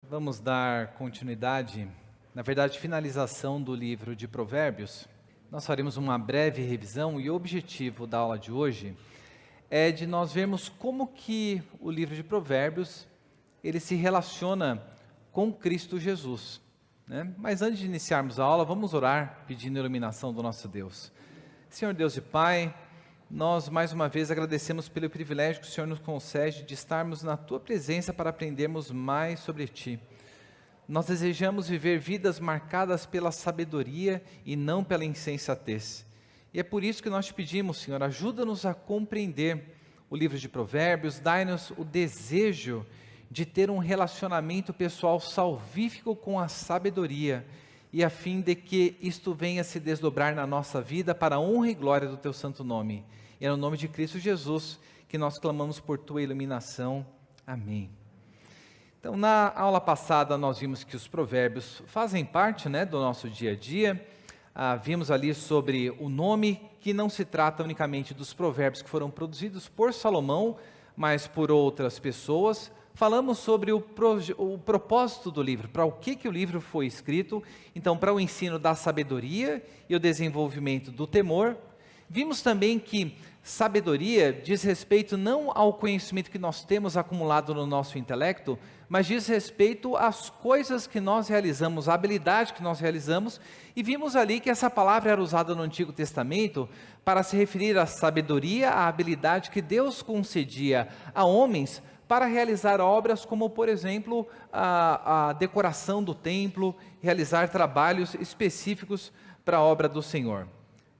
Vamos dar continuidade, na verdade, finalização do livro de Provérbios. Nós faremos uma breve revisão e o objetivo da aula de hoje é de nós vermos como que o livro de Provérbios ele se relaciona com Cristo Jesus, né? Mas antes de iniciarmos a aula, vamos orar pedindo a iluminação do nosso Deus. Senhor Deus e Pai, nós mais uma vez agradecemos pelo privilégio que o Senhor nos concede de estarmos na Tua presença para aprendermos mais sobre Ti. Nós desejamos viver vidas marcadas pela sabedoria e não pela insensatez. E é por isso que nós te pedimos, Senhor, ajuda-nos a compreender o livro de Provérbios, dai-nos o desejo de ter um relacionamento pessoal salvífico com a sabedoria, e a fim de que isto venha se desdobrar na nossa vida para a honra e glória do Teu santo nome. E é no nome de Cristo Jesus que nós clamamos por Tua iluminação. Amém. Então, na aula passada nós vimos que os provérbios fazem parte, do nosso dia a dia. Vimos ali sobre o nome, que não se trata unicamente dos provérbios que foram produzidos por Salomão, mas por outras pessoas. Falamos sobre o propósito do livro, para o que o livro foi escrito. Então, para o ensino da sabedoria e o desenvolvimento do temor. Vimos também que sabedoria diz respeito não ao conhecimento que nós temos acumulado no nosso intelecto, mas diz respeito às coisas que nós realizamos, à habilidade que nós realizamos. E vimos ali que essa palavra era usada no Antigo Testamento para se referir à sabedoria, à habilidade que Deus concedia a homens para realizar obras como, por exemplo, a decoração do templo, realizar trabalhos específicos para a obra do Senhor.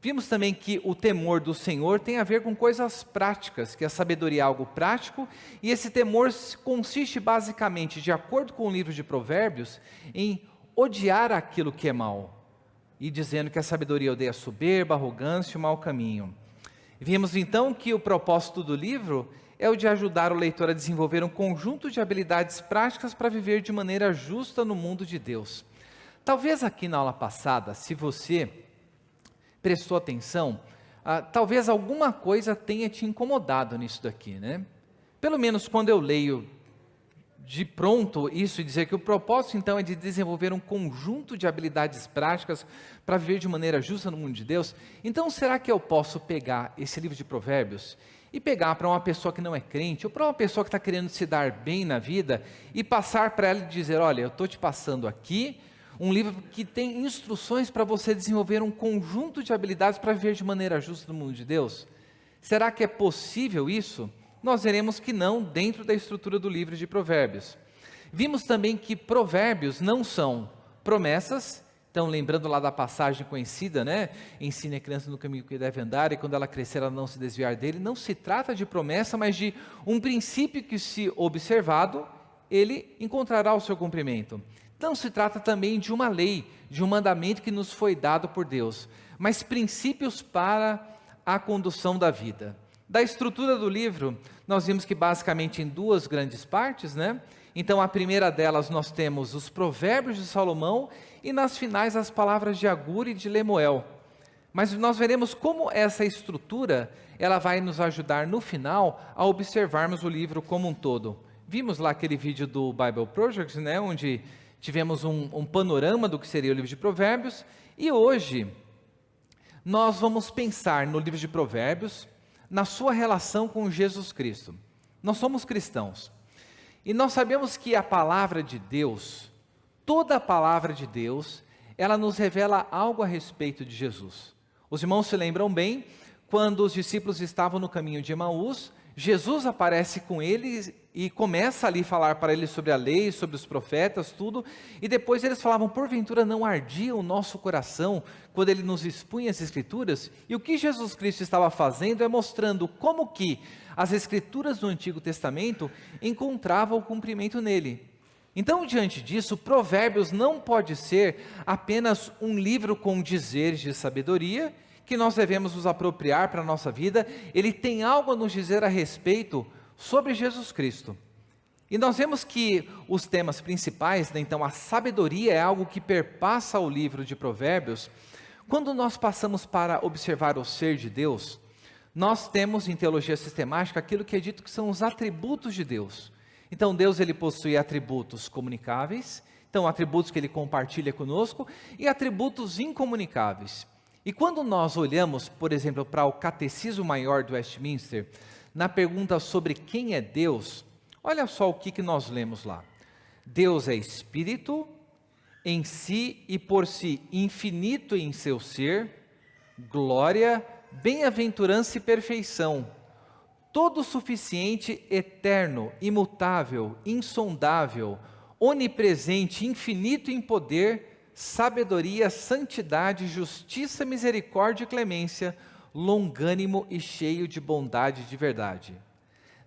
Vimos também que o temor do Senhor tem a ver com coisas práticas, que a sabedoria é algo prático, e esse temor consiste basicamente, de acordo com o livro de Provérbios, em odiar aquilo que é mal, e dizendo que a sabedoria odeia a soberba, a arrogância e o mau caminho. Vimos então que o propósito do livro é o de ajudar o leitor a desenvolver um conjunto de habilidades práticas para viver de maneira justa no mundo de Deus. Talvez aqui na aula passada, se você prestou atenção, talvez alguma coisa tenha te incomodado nisso daqui, Pelo menos quando eu leio de pronto isso e dizer que o propósito então é de desenvolver um conjunto de habilidades práticas para viver de maneira justa no mundo de Deus. Então será que eu posso pegar esse livro de Provérbios e pegar para uma pessoa que não é crente, ou para uma pessoa que está querendo se dar bem na vida, e passar para ela e dizer, olha, eu estou te passando aqui um livro que tem instruções para você desenvolver um conjunto de habilidades para viver de maneira justa no mundo de Deus? Será que é possível isso? Nós veremos que não, dentro da estrutura do livro de Provérbios. Vimos também que provérbios não são promessas. Então, lembrando lá da passagem conhecida, ensine a criança no caminho que deve andar, e quando ela crescer ela não se desviar dele. Não se trata de promessa, mas de um princípio que, se observado, ele encontrará o seu cumprimento. Então se trata também de uma lei, de um mandamento que nos foi dado por Deus, mas princípios para a condução da vida. Da estrutura do livro, nós vimos que basicamente em duas grandes partes, Então a primeira delas nós temos os provérbios de Salomão, e nas finais as palavras de Agur e de Lemuel. Mas nós veremos como essa estrutura, ela vai nos ajudar no final a observarmos o livro como um todo. Vimos lá aquele vídeo do Bible Project, onde tivemos um panorama do que seria o livro de Provérbios, e hoje nós vamos pensar no livro de Provérbios, na sua relação com Jesus Cristo. Nós somos cristãos, e nós sabemos que a palavra de Deus, toda a palavra de Deus, ela nos revela algo a respeito de Jesus. Os irmãos se lembram bem, quando os discípulos estavam no caminho de Emaús, Jesus aparece com eles e começa ali a falar para eles sobre a lei, sobre os profetas, tudo, e depois eles falavam, porventura não ardia o nosso coração quando ele nos expunha as Escrituras? E o que Jesus Cristo estava fazendo é mostrando como que as Escrituras do Antigo Testamento encontravam o cumprimento nele. Então, diante disso, Provérbios não pode ser apenas um livro com dizeres de sabedoria, que nós devemos nos apropriar para a nossa vida. Ele tem algo a nos dizer a respeito sobre Jesus Cristo. E nós vemos que os temas principais, então a sabedoria é algo que perpassa o livro de Provérbios. Quando nós passamos para observar o ser de Deus, nós temos em teologia sistemática aquilo que é dito que são os atributos de Deus. Então Deus ele possui atributos comunicáveis, então atributos que ele compartilha conosco, e atributos incomunicáveis. E quando nós olhamos, por exemplo, para o Catecismo Maior do Westminster, na pergunta sobre quem é Deus, olha só o que nós lemos lá. Deus é Espírito, em si e por si infinito em seu ser, glória, bem-aventurança e perfeição, todo suficiente, eterno, imutável, insondável, onipresente, infinito em poder, sabedoria, santidade, justiça, misericórdia e clemência, longânimo e cheio de bondade e de verdade.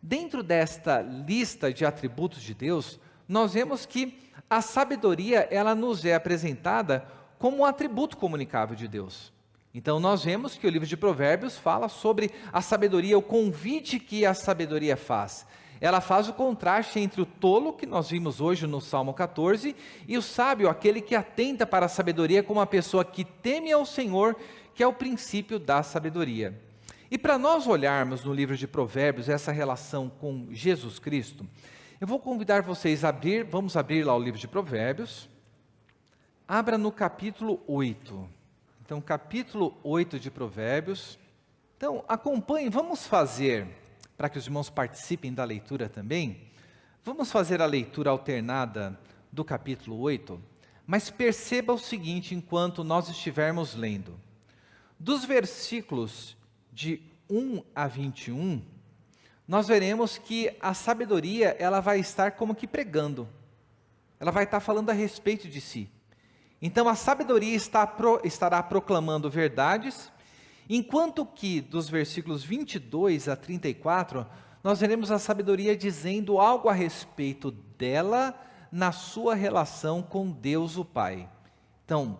Dentro desta lista de atributos de Deus, nós vemos que a sabedoria, ela nos é apresentada como um atributo comunicável de Deus. Então nós vemos que o livro de Provérbios fala sobre a sabedoria, o convite que a sabedoria faz. Ela faz o contraste entre o tolo, que nós vimos hoje no Salmo 14, e o sábio, aquele que atenta para a sabedoria como uma pessoa que teme ao Senhor, que é o princípio da sabedoria. E para nós olharmos no livro de Provérbios essa relação com Jesus Cristo, eu vou convidar vocês a abrir, vamos abrir lá o livro de Provérbios, abra no capítulo 8. Então, capítulo 8 de Provérbios. Então, acompanhem, vamos fazer, para que os irmãos participem da leitura também, vamos fazer a leitura alternada do capítulo 8, mas perceba o seguinte enquanto nós estivermos lendo. Dos versículos de 1 a 21, nós veremos que a sabedoria, ela vai estar como que pregando. Ela vai estar falando a respeito de si. Então a sabedoria estará proclamando verdades, enquanto que dos versículos 22 a 34, nós veremos a sabedoria dizendo algo a respeito dela na sua relação com Deus o Pai. Então,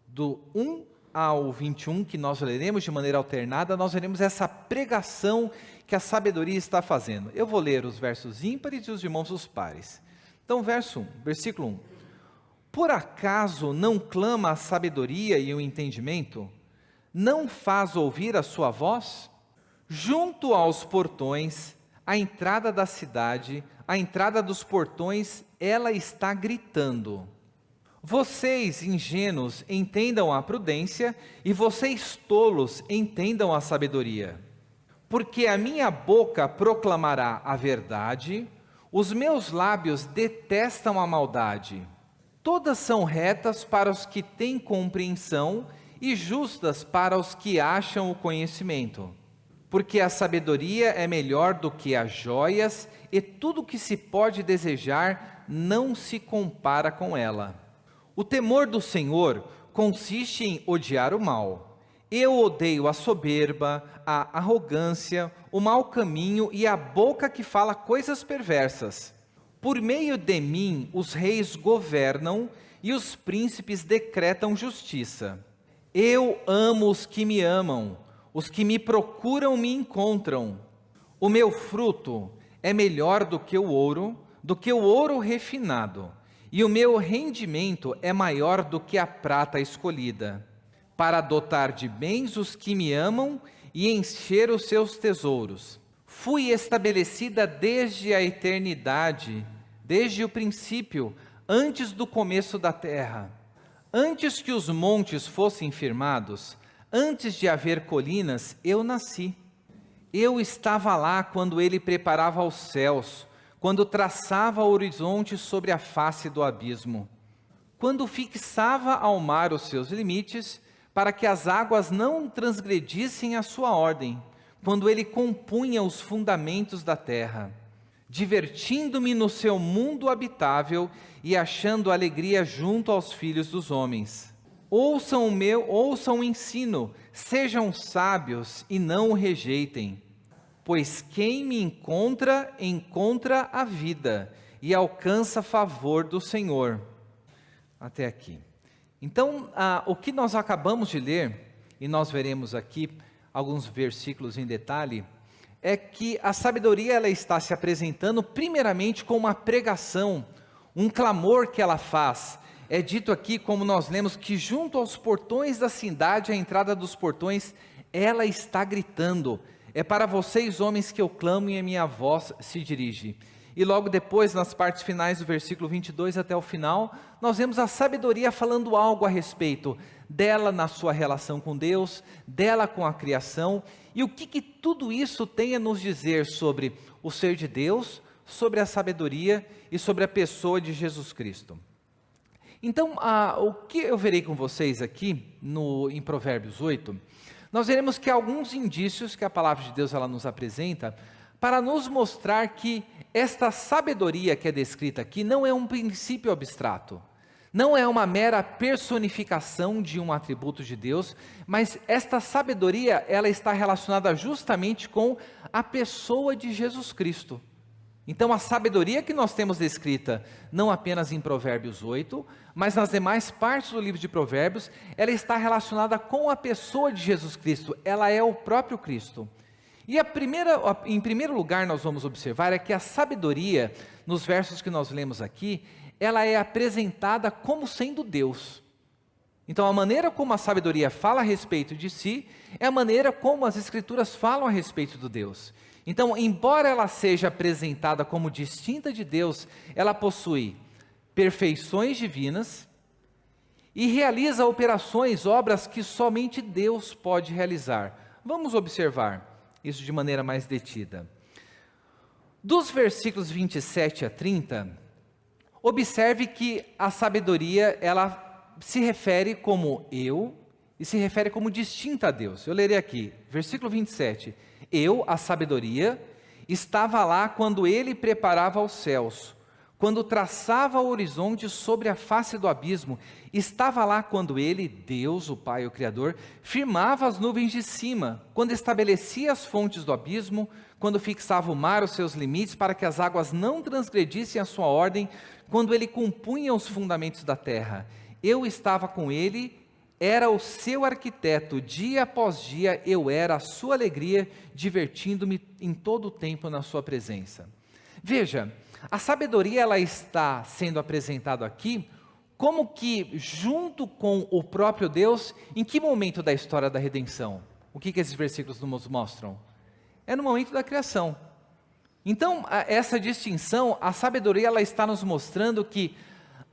do 1 ao 21, que nós leremos de maneira alternada, nós veremos essa pregação que a sabedoria está fazendo. Eu vou ler os versos ímpares e os irmãos os pares. Então, versículo 1. Por acaso não clama a sabedoria e o entendimento? Não faz ouvir a sua voz? Junto aos portões, à entrada da cidade, à entrada dos portões, ela está gritando. Vocês, ingênuos, entendam a prudência, e vocês, tolos, entendam a sabedoria. Porque a minha boca proclamará a verdade, os meus lábios detestam a maldade. Todas são retas para os que têm compreensão e justas para os que acham o conhecimento. Porque a sabedoria é melhor do que as joias, e tudo que se pode desejar não se compara com ela. O temor do Senhor consiste em odiar o mal. Eu odeio a soberba, a arrogância, o mau caminho e a boca que fala coisas perversas. Por meio de mim os reis governam e os príncipes decretam justiça. Eu amo os que me amam, os que me procuram me encontram. O meu fruto é melhor do que o ouro refinado, e o meu rendimento é maior do que a prata escolhida, para dotar de bens os que me amam e encher os seus tesouros. Fui estabelecida desde a eternidade, desde o princípio, antes do começo da terra. Antes que os montes fossem firmados, antes de haver colinas, eu nasci. Eu estava lá quando ele preparava os céus, quando traçava o horizonte sobre a face do abismo, quando fixava ao mar os seus limites, para que as águas não transgredissem a sua ordem, quando ele compunha os fundamentos da terra, divertindo-me no seu mundo habitável e achando alegria junto aos filhos dos homens. Ouçam o ensino, sejam sábios e não o rejeitem. Pois quem me encontra, encontra a vida e alcança favor do Senhor. Até aqui. Então, o que nós acabamos de ler, e nós veremos aqui alguns versículos em detalhe, é que a sabedoria ela está se apresentando primeiramente com uma pregação, um clamor que ela faz. É dito aqui, como nós lemos, que junto aos portões da cidade, à entrada dos portões, ela está gritando. é para vocês, homens, que eu clamo e a minha voz se dirige. E logo depois, nas partes finais do versículo 22 até o final, nós vemos a sabedoria falando algo a respeito dela na sua relação com Deus, dela com a criação, e o que tudo isso tem a nos dizer sobre o ser de Deus, sobre a sabedoria e sobre a pessoa de Jesus Cristo. Então, o que eu verei com vocês aqui em Provérbios 8, nós veremos que há alguns indícios que a palavra de Deus ela nos apresenta para nos mostrar que esta sabedoria que é descrita aqui não é um princípio abstrato, não é uma mera personificação de um atributo de Deus, mas esta sabedoria ela está relacionada justamente com a pessoa de Jesus Cristo. Então a sabedoria que nós temos descrita, não apenas em Provérbios 8, mas nas demais partes do livro de Provérbios, ela está relacionada com a pessoa de Jesus Cristo, ela é o próprio Cristo. E em primeiro lugar nós vamos observar é que a sabedoria, nos versos que nós lemos aqui, ela é apresentada como sendo Deus. Então a maneira como a sabedoria fala a respeito de si, é a maneira como as Escrituras falam a respeito do Deus. Então, embora ela seja apresentada como distinta de Deus, ela possui perfeições divinas e realiza operações, obras que somente Deus pode realizar. Vamos observar isso de maneira mais detida. Dos versículos 27 a 30, observe que a sabedoria, ela se refere como eu e se refere como distinta a Deus. Eu lerei aqui, versículo 27. Eu, a sabedoria, estava lá quando ele preparava os céus, quando traçava o horizonte sobre a face do abismo, estava lá quando ele, Deus, o Pai, o Criador, firmava as nuvens de cima, quando estabelecia as fontes do abismo, quando fixava o mar os seus limites para que as águas não transgredissem a sua ordem, quando ele compunha os fundamentos da terra. Eu estava com ele, era o seu arquiteto, dia após dia eu era a sua alegria, divertindo-me em todo o tempo na sua presença. Veja, a sabedoria ela está sendo apresentada aqui como que junto com o próprio Deus, em que momento da história da redenção? O que esses versículos nos mostram? É no momento da criação. Então, essa distinção, a sabedoria ela está nos mostrando que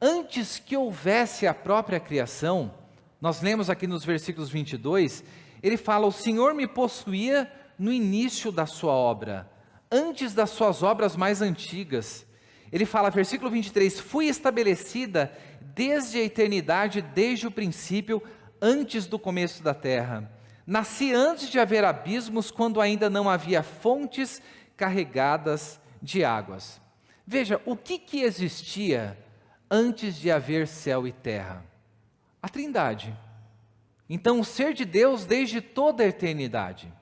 antes que houvesse a própria criação, nós lemos aqui nos versículos 22, ele fala, o Senhor me possuía no início da sua obra, antes das suas obras mais antigas. Ele fala, versículo 23, fui estabelecida desde a eternidade, desde o princípio, antes do começo da terra. Nasci antes de haver abismos, quando ainda não havia fontes carregadas de águas. Veja, o que existia antes de haver céu e terra? A Trindade. Então, o ser de Deus desde toda a eternidade.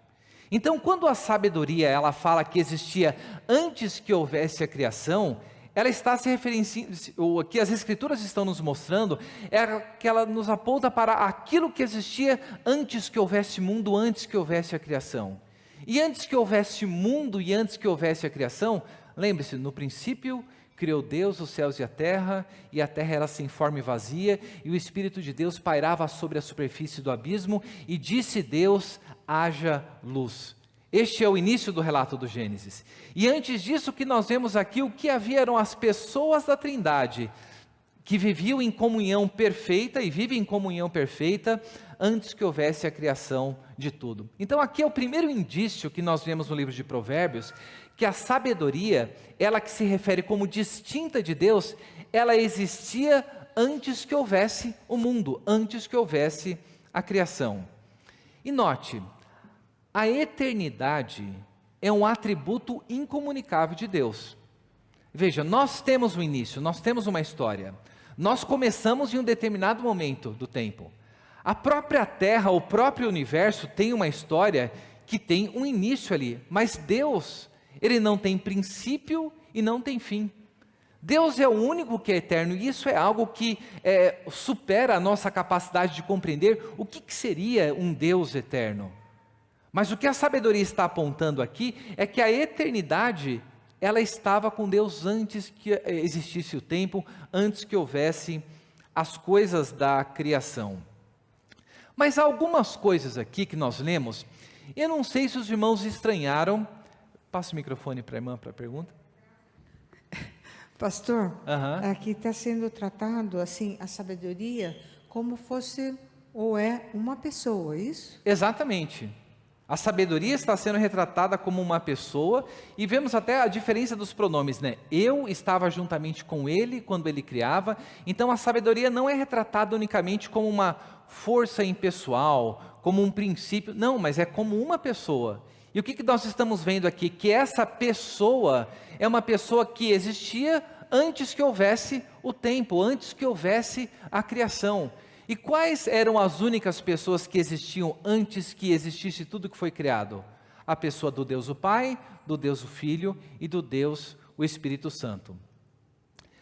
Então, quando a sabedoria ela fala que existia antes que houvesse a criação, ela está se referenciando, o que as Escrituras estão nos mostrando, é que ela nos aponta para aquilo que existia antes que houvesse mundo, antes que houvesse a criação. E antes que houvesse mundo e antes que houvesse a criação, lembre-se, no princípio criou Deus os céus e a terra era sem forma e vazia, e o Espírito de Deus pairava sobre a superfície do abismo, e disse Deus, haja luz. Este é o início do relato do Gênesis. E antes disso, o que nós vemos aqui, o que havia eram as pessoas da Trindade, que viviam em comunhão perfeita, e vivem em comunhão perfeita, antes que houvesse a criação de tudo. Então aqui é o primeiro indício que nós vemos no livro de Provérbios, que a sabedoria, ela que se refere como distinta de Deus, ela existia antes que houvesse o mundo, antes que houvesse a criação. E note, a eternidade é um atributo incomunicável de Deus. Veja, nós temos um início, nós temos uma história, nós começamos em um determinado momento do tempo. A própria Terra, o próprio universo tem uma história que tem um início ali, mas Deus, Ele não tem princípio e não tem fim. Deus é o único que é eterno, e isso é algo que supera a nossa capacidade de compreender o que seria um Deus eterno. Mas o que a sabedoria está apontando aqui é que a eternidade, ela estava com Deus antes que existisse o tempo, antes que houvesse as coisas da criação. Mas há algumas coisas aqui que nós lemos, Eu não sei se os irmãos estranharam. Passa o microfone para a irmã para a pergunta. Pastor, aqui está sendo tratado assim a sabedoria como fosse ou é uma pessoa, isso? Exatamente. A sabedoria está sendo retratada como uma pessoa, e vemos até a diferença dos pronomes, né? Eu estava juntamente com ele quando ele criava. Então a sabedoria não é retratada unicamente como uma força impessoal, como um princípio, não, mas é como uma pessoa. E o que nós estamos vendo aqui? Que essa pessoa é uma pessoa que existia antes que houvesse o tempo, antes que houvesse a criação. E quais eram as únicas pessoas que existiam antes que existisse tudo que foi criado? A pessoa do Deus o Pai, do Deus o Filho e do Deus o Espírito Santo.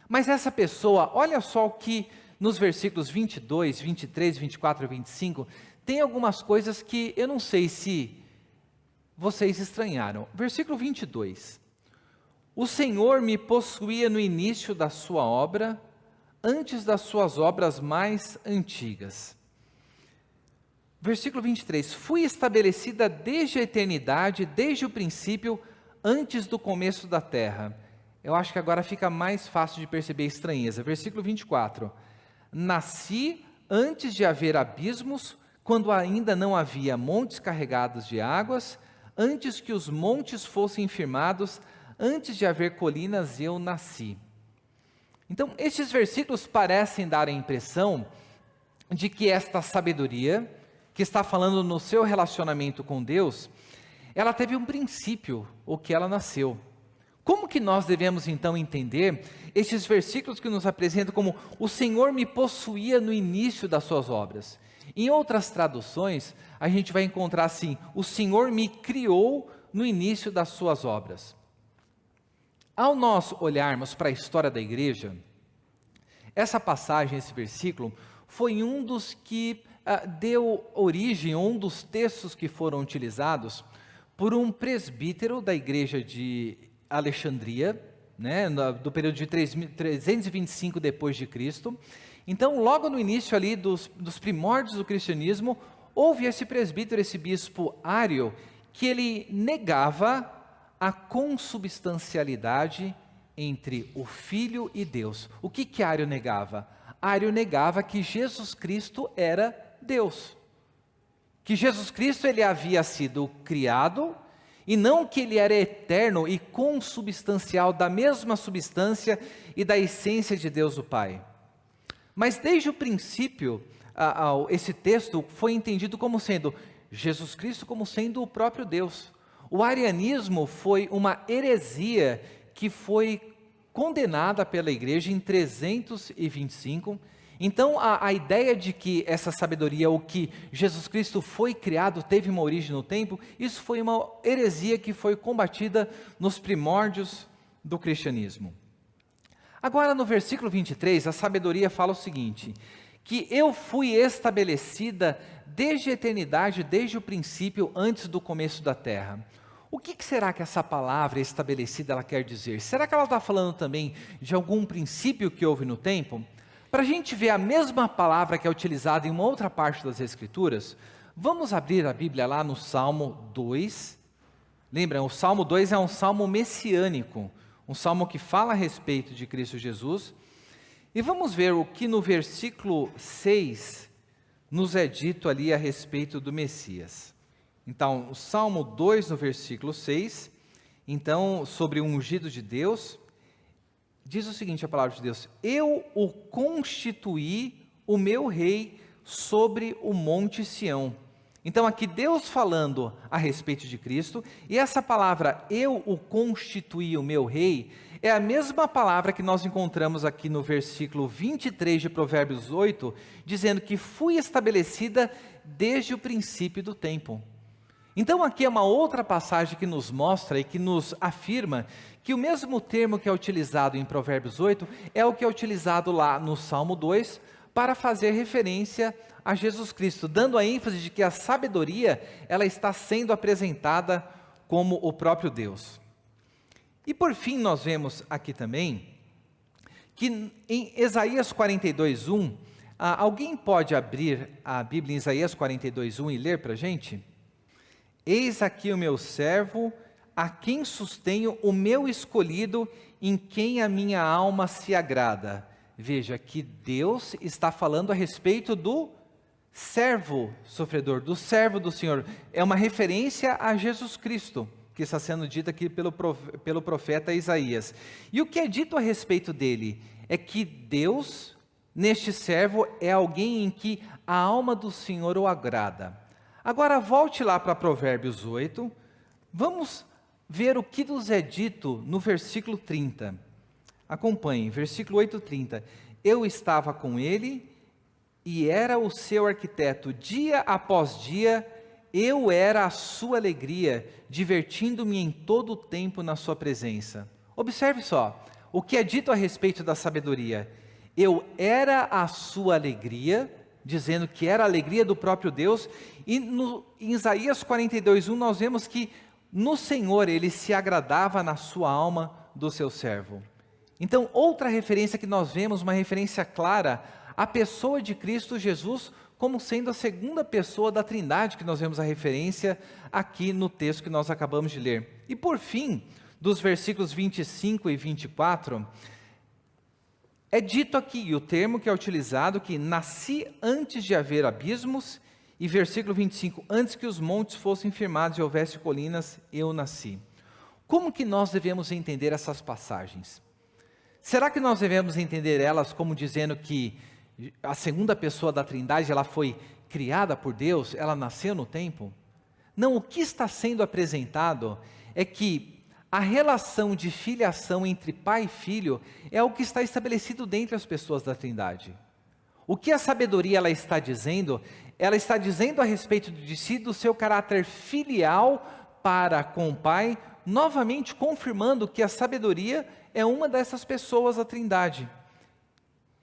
Mas essa pessoa, olha só o que nos versículos 22, 23, 24 e 25, tem algumas coisas que eu não sei se vocês estranharam. Versículo 22. O Senhor me possuía no início da sua obra, antes das suas obras mais antigas. Versículo 23. Fui estabelecida desde a eternidade, desde o princípio, antes do começo da terra. Eu acho que agora fica mais fácil de perceber a estranheza. Versículo 24. Nasci antes de haver abismos, quando ainda não havia montes carregados de águas, antes que os montes fossem firmados, antes de haver colinas, eu nasci. Então, estes versículos parecem dar a impressão de que esta sabedoria, que está falando no seu relacionamento com Deus, ela teve um princípio, o que ela nasceu. Como que nós devemos então entender estes versículos que nos apresentam como o Senhor me possuía no início das suas obras? Em outras traduções, a gente vai encontrar assim, o Senhor me criou no início das suas obras. Ao nós olharmos para a história da igreja, essa passagem, esse versículo, foi um dos que deu origem, um dos textos que foram utilizados por um presbítero da igreja de Alexandria, né, do período de 325 depois de Cristo. Então, logo no início ali dos primórdios do cristianismo, houve esse presbítero, esse bispo Ário, que ele negava a consubstancialidade entre o Filho e Deus. O que Ário negava? Ário negava que Jesus Cristo era Deus. Que Jesus Cristo ele havia sido criado, e não que ele era eterno e consubstancial da mesma substância e da essência de Deus o Pai. Mas desde o princípio, esse texto foi entendido como sendo Jesus Cristo como sendo o próprio Deus. O arianismo foi uma heresia que foi condenada pela igreja em 325. Então, a ideia de que essa sabedoria, ou que Jesus Cristo foi criado, teve uma origem no tempo, isso foi uma heresia que foi combatida nos primórdios do cristianismo. Agora, no versículo 23, a sabedoria fala o seguinte, que eu fui estabelecida desde a eternidade, desde o princípio, antes do começo da terra. O que será que essa palavra estabelecida ela quer dizer? Será que ela está falando também de algum princípio que houve no tempo? Para a gente ver a mesma palavra que é utilizada em uma outra parte das Escrituras, vamos abrir a Bíblia lá no Salmo 2. Lembra, o Salmo 2 é um salmo messiânico, um salmo que fala a respeito de Cristo Jesus. E vamos ver o que no versículo 6 nos é dito ali a respeito do Messias. Então, o Salmo 2, no versículo 6, então, sobre o ungido de Deus, diz o seguinte, a palavra de Deus: eu o constituí o meu rei sobre o monte Sião. Então, aqui Deus falando a respeito de Cristo, e essa palavra, eu o constituí o meu rei, é a mesma palavra que nós encontramos aqui no versículo 23 de Provérbios 8, dizendo que fui estabelecida desde o princípio do tempo. Então aqui é uma outra passagem que nos mostra e que nos afirma que o mesmo termo que é utilizado em Provérbios 8 é o que é utilizado lá no Salmo 2 para fazer referência a Jesus Cristo, dando a ênfase de que a sabedoria ela está sendo apresentada como o próprio Deus. E por fim nós vemos aqui também que em Isaías 42:1, alguém pode abrir a Bíblia em Isaías 42:1 e ler para a gente? Eis aqui o meu servo, a quem sustenho, o meu escolhido, em quem a minha alma se agrada. Veja que Deus está falando a respeito do servo sofredor, do servo do Senhor. É uma referência a Jesus Cristo, que está sendo dita aqui pelo profeta Isaías. E o que é dito a respeito dele é que Deus, neste servo, é alguém em que a alma do Senhor o agrada. Agora volte lá para Provérbios 8, vamos ver o que nos é dito no versículo 30. Acompanhe, versículo 8:30. Eu estava com ele e era o seu arquiteto, dia após dia, eu era a sua alegria, divertindo-me em todo o tempo na sua presença. Observe só, o que é dito a respeito da sabedoria. Eu era a sua alegria, dizendo que era a alegria do próprio Deus, e em Isaías 42:1 nós vemos que no Senhor ele se agradava na sua alma do seu servo. Então, outra referência que nós vemos, uma referência clara, a pessoa de Cristo Jesus como sendo a segunda pessoa da Trindade, que nós vemos a referência aqui no texto que nós acabamos de ler. E por fim, dos versículos 25 e 24, é dito aqui, o termo que é utilizado, que nasci antes de haver abismos, e versículo 25, antes que os montes fossem firmados e houvesse colinas, eu nasci. Como que nós devemos entender essas passagens? Será que nós devemos entender elas como dizendo que a segunda pessoa da Trindade, ela foi criada por Deus, ela nasceu no tempo? Não, o que está sendo apresentado é que a relação de filiação entre pai e filho é o que está estabelecido dentre as pessoas da Trindade. O que a sabedoria ela está dizendo a respeito de si, do seu caráter filial para com o pai, novamente confirmando que a sabedoria é uma dessas pessoas da Trindade.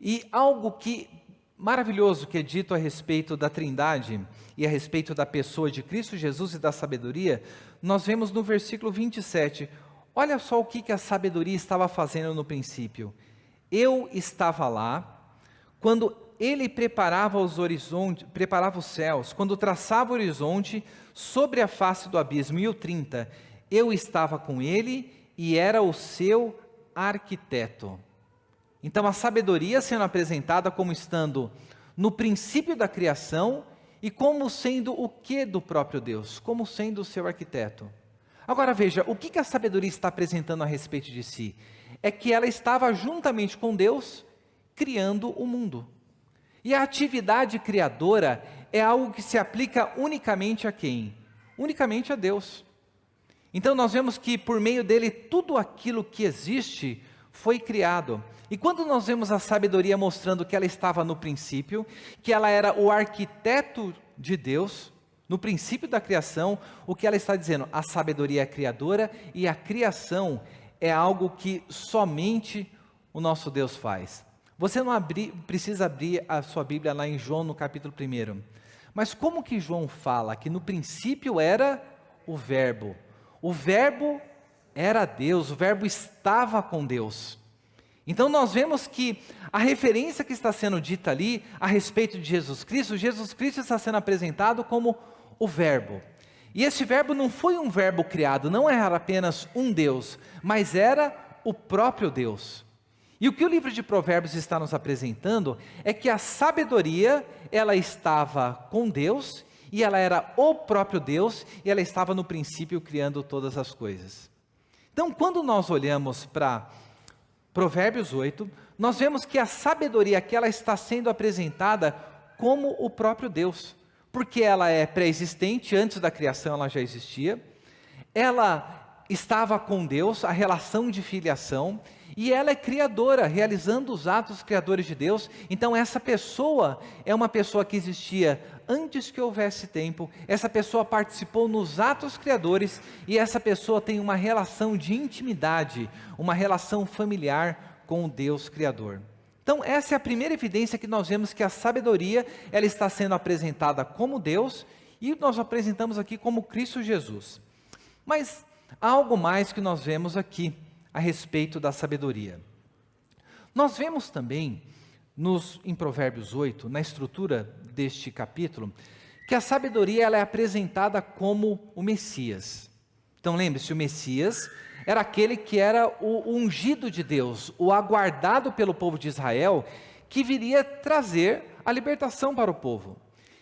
E algo que maravilhoso que é dito a respeito da Trindade e a respeito da pessoa de Cristo Jesus e da sabedoria, nós vemos no versículo 27. Olha só o que a sabedoria estava fazendo no princípio. Eu estava lá quando ele preparava os céus, quando traçava o horizonte sobre a face do abismo. E o 30, eu estava com ele e era o seu arquiteto. Então a sabedoria sendo apresentada como estando no princípio da criação e como sendo o que do próprio Deus? Como sendo o seu arquiteto. Agora veja, o que a sabedoria está apresentando a respeito de si? É que ela estava juntamente com Deus criando o mundo. E a atividade criadora é algo que se aplica unicamente a quem? Unicamente a Deus. Então nós vemos que por meio dele tudo aquilo que existe foi criado. E quando nós vemos a sabedoria mostrando que ela estava no princípio, que ela era o arquiteto de Deus, no princípio da criação, o que ela está dizendo? A sabedoria é criadora e a criação é algo que somente o nosso Deus faz. Você não precisa abrir a sua Bíblia lá em João no capítulo 1. Mas como que João fala que no princípio era o Verbo? O Verbo era Deus, o Verbo estava com Deus. Então nós vemos que a referência que está sendo dita ali a respeito de Jesus Cristo está sendo apresentado como o Verbo. E esse Verbo não foi um verbo criado, não era apenas um Deus, mas era o próprio Deus. E o que o livro de Provérbios está nos apresentando é que a sabedoria, ela estava com Deus, e ela era o próprio Deus, e ela estava no princípio criando todas as coisas. Então, quando nós olhamos para Provérbios 8, nós vemos que a sabedoria aqui ela está sendo apresentada como o próprio Deus, porque ela é pré-existente, antes da criação ela já existia, ela estava com Deus, a relação de filiação, e ela é criadora, realizando os atos criadores de Deus. Então essa pessoa é uma pessoa que existia antes que houvesse tempo, essa pessoa participou nos atos criadores, e essa pessoa tem uma relação de intimidade, uma relação familiar com o Deus Criador. Então essa é a primeira evidência que nós vemos que a sabedoria, ela está sendo apresentada como Deus, e nós apresentamos aqui como Cristo Jesus. Mas há algo mais que nós vemos aqui a respeito da sabedoria. Nós vemos também em Provérbios 8, na estrutura deste capítulo, que a sabedoria ela é apresentada como o Messias. Então lembre-se, o Messias era aquele que era o ungido de Deus, o aguardado pelo povo de Israel, que viria trazer a libertação para o povo.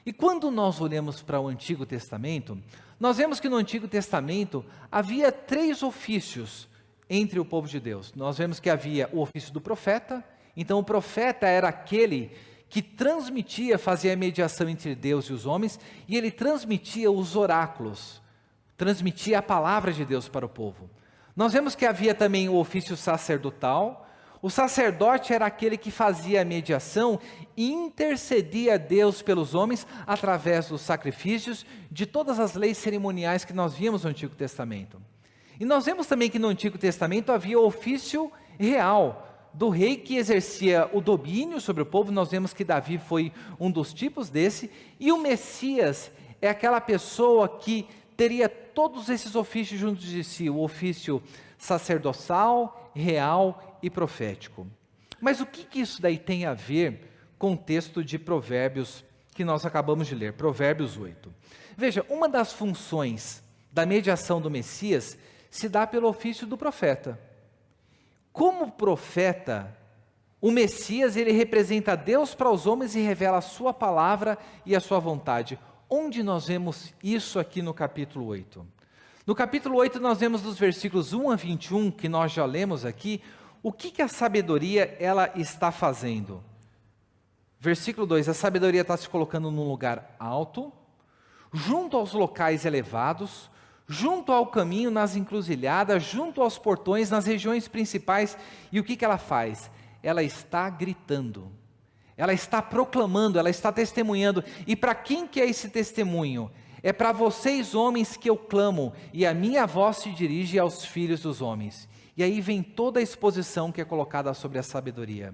E quando nós olhamos para o Antigo Testamento, nós vemos que no Antigo Testamento havia 3 ofícios entre o povo de Deus. Nós vemos que havia o ofício do profeta. Então o profeta era aquele que transmitia, fazia a mediação entre Deus e os homens, e ele transmitia os oráculos, transmitia a palavra de Deus para o povo. Nós vemos que havia também o ofício sacerdotal. O sacerdote era aquele que fazia a mediação e intercedia a Deus pelos homens através dos sacrifícios, de todas as leis cerimoniais que nós víamos no Antigo Testamento. E nós vemos também que no Antigo Testamento havia o ofício real, do rei que exercia o domínio sobre o povo. Nós vemos que Davi foi um dos tipos desse, e o Messias é aquela pessoa que teria todos esses ofícios juntos de si, o ofício sacerdotal, real e profético. Mas o que isso daí tem a ver com o texto de Provérbios que nós acabamos de ler, Provérbios 8? Veja, uma das funções da mediação do Messias se dá pelo ofício do profeta. Como profeta, o Messias ele representa Deus para os homens e revela a sua palavra e a sua vontade. Onde nós vemos isso aqui no capítulo 8? No capítulo 8 nós vemos dos versículos 1 a 21, que nós já lemos aqui, o que a sabedoria ela está fazendo. Versículo 2, a sabedoria está se colocando num lugar alto, junto aos locais elevados, junto ao caminho, nas encruzilhadas, junto aos portões, nas regiões principais. E o que ela faz? Ela está gritando, ela está proclamando, ela está testemunhando. E para quem que é esse testemunho? É para vocês homens que eu clamo, e a minha voz se dirige aos filhos dos homens. E aí vem toda a exposição que é colocada sobre a sabedoria.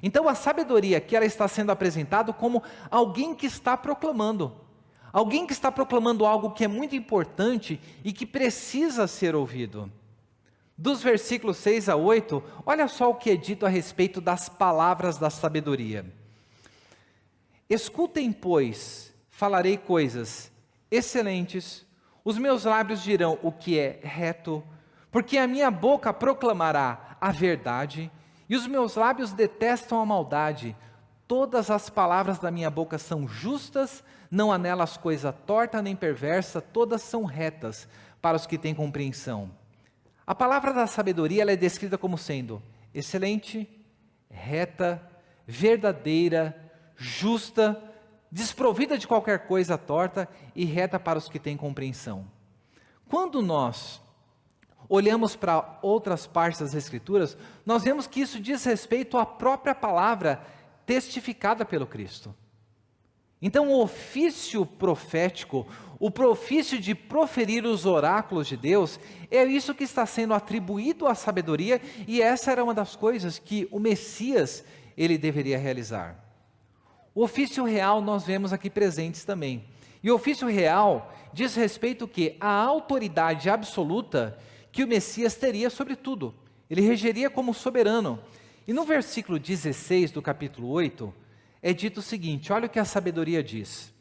Então a sabedoria que ela está sendo apresentada como alguém que está proclamando. Alguém que está proclamando algo que é muito importante e que precisa ser ouvido. Dos versículos 6 a 8, olha só o que é dito a respeito das palavras da sabedoria. Escutem, pois, falarei coisas excelentes, os meus lábios dirão o que é reto, porque a minha boca proclamará a verdade, e os meus lábios detestam a maldade. Todas as palavras da minha boca são justas, não há nelas coisa torta nem perversa, todas são retas para os que têm compreensão. A palavra da sabedoria ela é descrita como sendo excelente, reta, verdadeira, justa, desprovida de qualquer coisa torta e reta para os que têm compreensão. Quando nós olhamos para outras partes das Escrituras, nós vemos que isso diz respeito à própria palavra testificada pelo Cristo. Então o ofício profético, o ofício de proferir os oráculos de Deus, é isso que está sendo atribuído à sabedoria, e essa era uma das coisas que o Messias ele deveria realizar. O ofício real nós vemos aqui presentes também. E o ofício real diz respeito que a autoridade absoluta que o Messias teria sobre tudo. Ele regeria como soberano. E no versículo 16 do capítulo 8, é dito o seguinte, olha o que a sabedoria diz.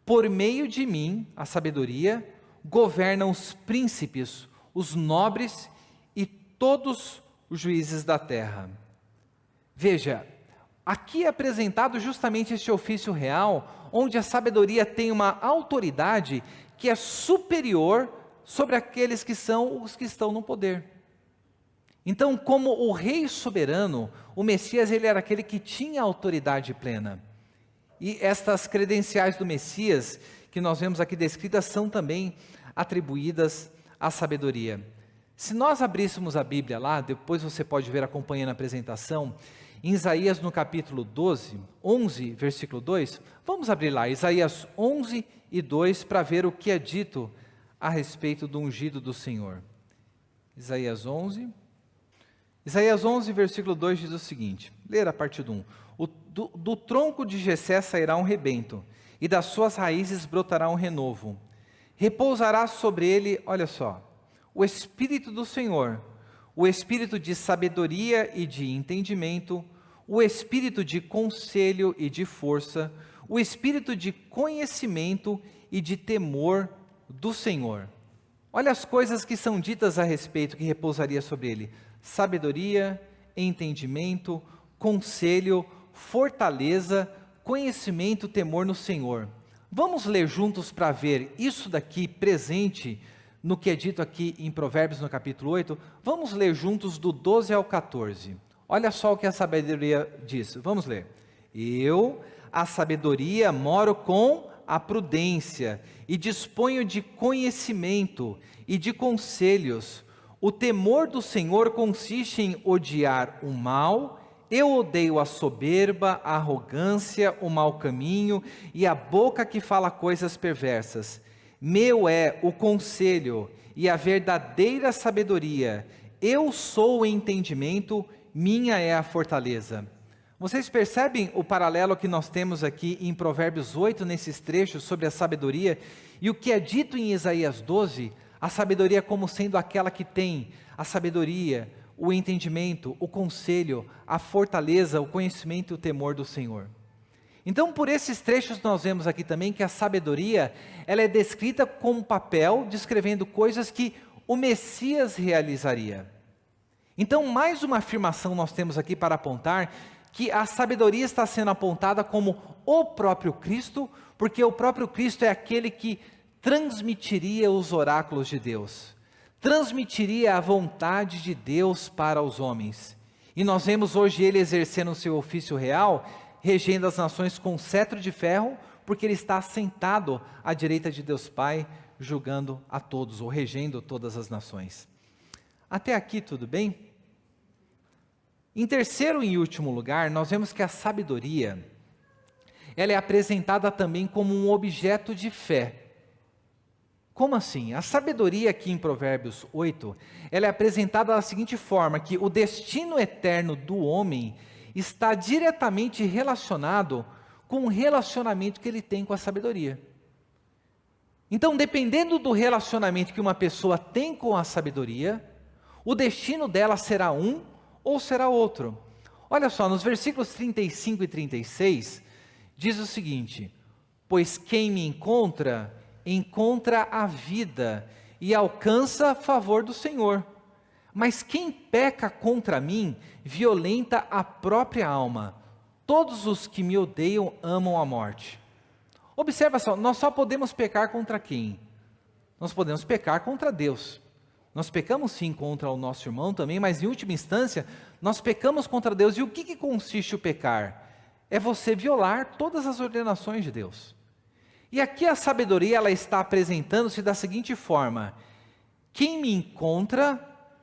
Por meio de mim, a sabedoria, governam os príncipes, os nobres e todos os juízes da terra. Veja, aqui é apresentado justamente este ofício real, onde a sabedoria tem uma autoridade que é superior sobre aqueles que são os que estão no poder. Então, como o rei soberano, o Messias ele era aquele que tinha autoridade plena. E estas credenciais do Messias, que nós vemos aqui descritas, são também atribuídas à sabedoria. Se nós abríssemos a Bíblia lá, depois você pode ver acompanhando a apresentação, em Isaías no capítulo 11, versículo 2, vamos abrir lá, Isaías 11 e 2, para ver o que é dito a respeito do ungido do Senhor. Isaías 11, versículo 2 diz o seguinte, ler a partir do 1. Do tronco de Jessé sairá um rebento, e das suas raízes brotará um renovo. Repousará sobre ele, olha só, o Espírito do Senhor, o Espírito de sabedoria e de entendimento, o Espírito de conselho e de força, o espírito de conhecimento e de temor do Senhor. Olha as coisas que são ditas a respeito, que repousaria sobre ele: sabedoria, entendimento, conselho, fortaleza, conhecimento, temor no Senhor. Vamos ler juntos para ver isso daqui presente no que é dito aqui em Provérbios no capítulo 8. Vamos ler juntos do 12 ao 14. Olha só o que a sabedoria diz. Vamos ler. Eu, a sabedoria, moro com a prudência e disponho de conhecimento e de conselhos. O temor do Senhor consiste em odiar o mal. Eu odeio a soberba, a arrogância, o mau caminho e a boca que fala coisas perversas. Meu é o conselho e a verdadeira sabedoria. Eu sou o entendimento, minha é a fortaleza. Vocês percebem o paralelo que nós temos aqui em Provérbios 8, nesses trechos sobre a sabedoria, e o que é dito em Isaías 12, a sabedoria como sendo aquela que tem a sabedoria, o entendimento, o conselho, a fortaleza, o conhecimento e o temor do Senhor. Então, por esses trechos nós vemos aqui também que a sabedoria, ela é descrita como um papel, descrevendo coisas que o Messias realizaria. Então, mais uma afirmação nós temos aqui para apontar que a sabedoria está sendo apontada como o próprio Cristo, porque o próprio Cristo é aquele que transmitiria os oráculos de Deus, transmitiria a vontade de Deus para os homens. E nós vemos hoje ele exercendo o seu ofício real, regendo as nações com cetro de ferro, porque ele está sentado à direita de Deus Pai, julgando a todos, ou regendo todas as nações. Até aqui tudo bem? Em terceiro e último lugar, nós vemos que a sabedoria, ela é apresentada também como um objeto de fé. Como assim? A sabedoria aqui em Provérbios 8, ela é apresentada da seguinte forma, que o destino eterno do homem está diretamente relacionado com o relacionamento que ele tem com a sabedoria. Então, dependendo do relacionamento que uma pessoa tem com a sabedoria, o destino dela será um ou será outro. Olha só, nos versículos 35 e 36, diz o seguinte: pois quem me encontra a vida e alcança favor do Senhor. Mas quem peca contra mim, violenta a própria alma. Todos os que me odeiam amam a morte. Observa só, nós só podemos pecar contra quem? Nós podemos pecar contra Deus. Nós pecamos sim contra o nosso irmão também, mas em última instância, nós pecamos contra Deus. E o que consiste o pecar? É você violar todas as ordenações de Deus. E aqui a sabedoria, ela está apresentando-se da seguinte forma: quem me encontra,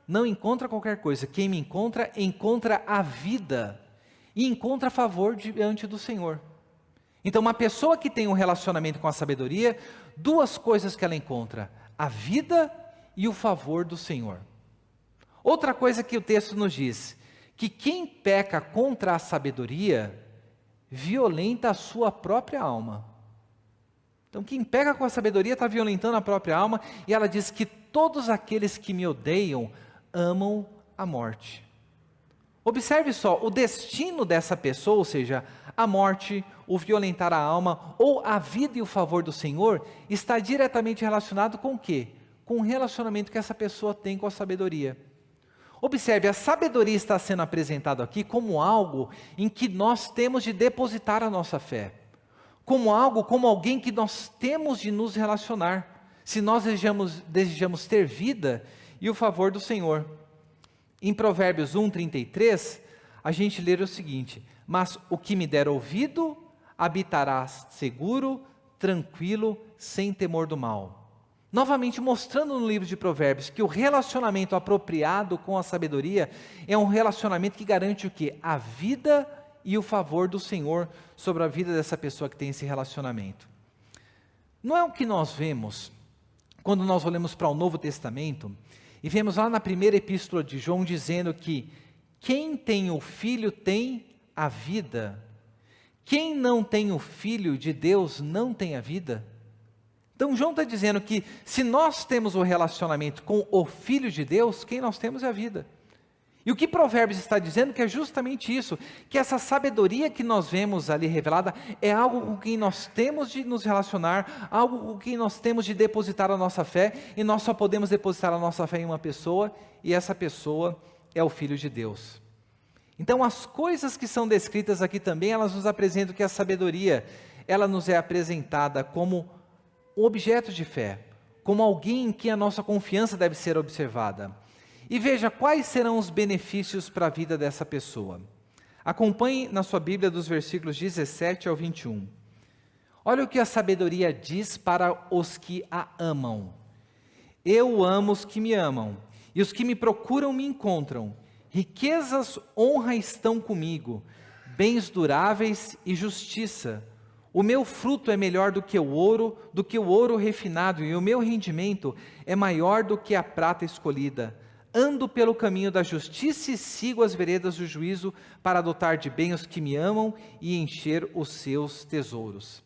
não encontra qualquer coisa, quem me encontra a vida, e encontra favor diante do Senhor. Então, uma pessoa que tem um relacionamento com a sabedoria, duas coisas que ela encontra: a vida e o favor do Senhor. Outra coisa que o texto nos diz, que quem peca contra a sabedoria, violenta a sua própria alma. Então, quem pega com a sabedoria está violentando a própria alma, e ela diz que todos aqueles que me odeiam amam a morte. Observe só, o destino dessa pessoa, ou seja, a morte, o violentar a alma, ou a vida e o favor do Senhor, está diretamente relacionado com o quê? Com o relacionamento que essa pessoa tem com a sabedoria. Observe, a sabedoria está sendo apresentada aqui como algo em que nós temos de depositar a nossa fé. Como algo, como alguém que nós temos de nos relacionar, se nós desejamos ter vida e o favor do Senhor. Em Provérbios 1:33, a gente lê o seguinte: mas o que me der ouvido, habitará seguro, tranquilo, sem temor do mal. Novamente mostrando no livro de Provérbios que o relacionamento apropriado com a sabedoria é um relacionamento que garante o quê? A vida e o favor do Senhor sobre a vida dessa pessoa que tem esse relacionamento. Não é o que nós vemos quando nós olhamos para o Novo Testamento e vemos lá na primeira epístola de João dizendo que quem tem o Filho tem a vida, quem não tem o Filho de Deus não tem a vida. Então João está dizendo que se nós temos o relacionamento com o Filho de Deus, quem nós temos é a vida. E o que Provérbios está dizendo que é justamente isso, que essa sabedoria que nós vemos ali revelada é algo com quem nós temos de nos relacionar, algo com quem nós temos de depositar a nossa fé, e nós só podemos depositar a nossa fé em uma pessoa, e essa pessoa é o Filho de Deus. Então as coisas que são descritas aqui também, elas nos apresentam que a sabedoria, ela nos é apresentada como um objeto de fé, como alguém em quem a nossa confiança deve ser observada. E veja quais serão os benefícios para a vida dessa pessoa. Acompanhe na sua Bíblia dos versículos 17 ao 21. Olha o que a sabedoria diz para os que a amam. Eu amo os que me amam, e os que me procuram me encontram. Riquezas, honra estão comigo, bens duráveis e justiça. O meu fruto é melhor do que o ouro refinado, e o meu rendimento é maior do que a prata escolhida. Ando pelo caminho da justiça e sigo as veredas do juízo para adotar de bem os que me amam e encher os seus tesouros.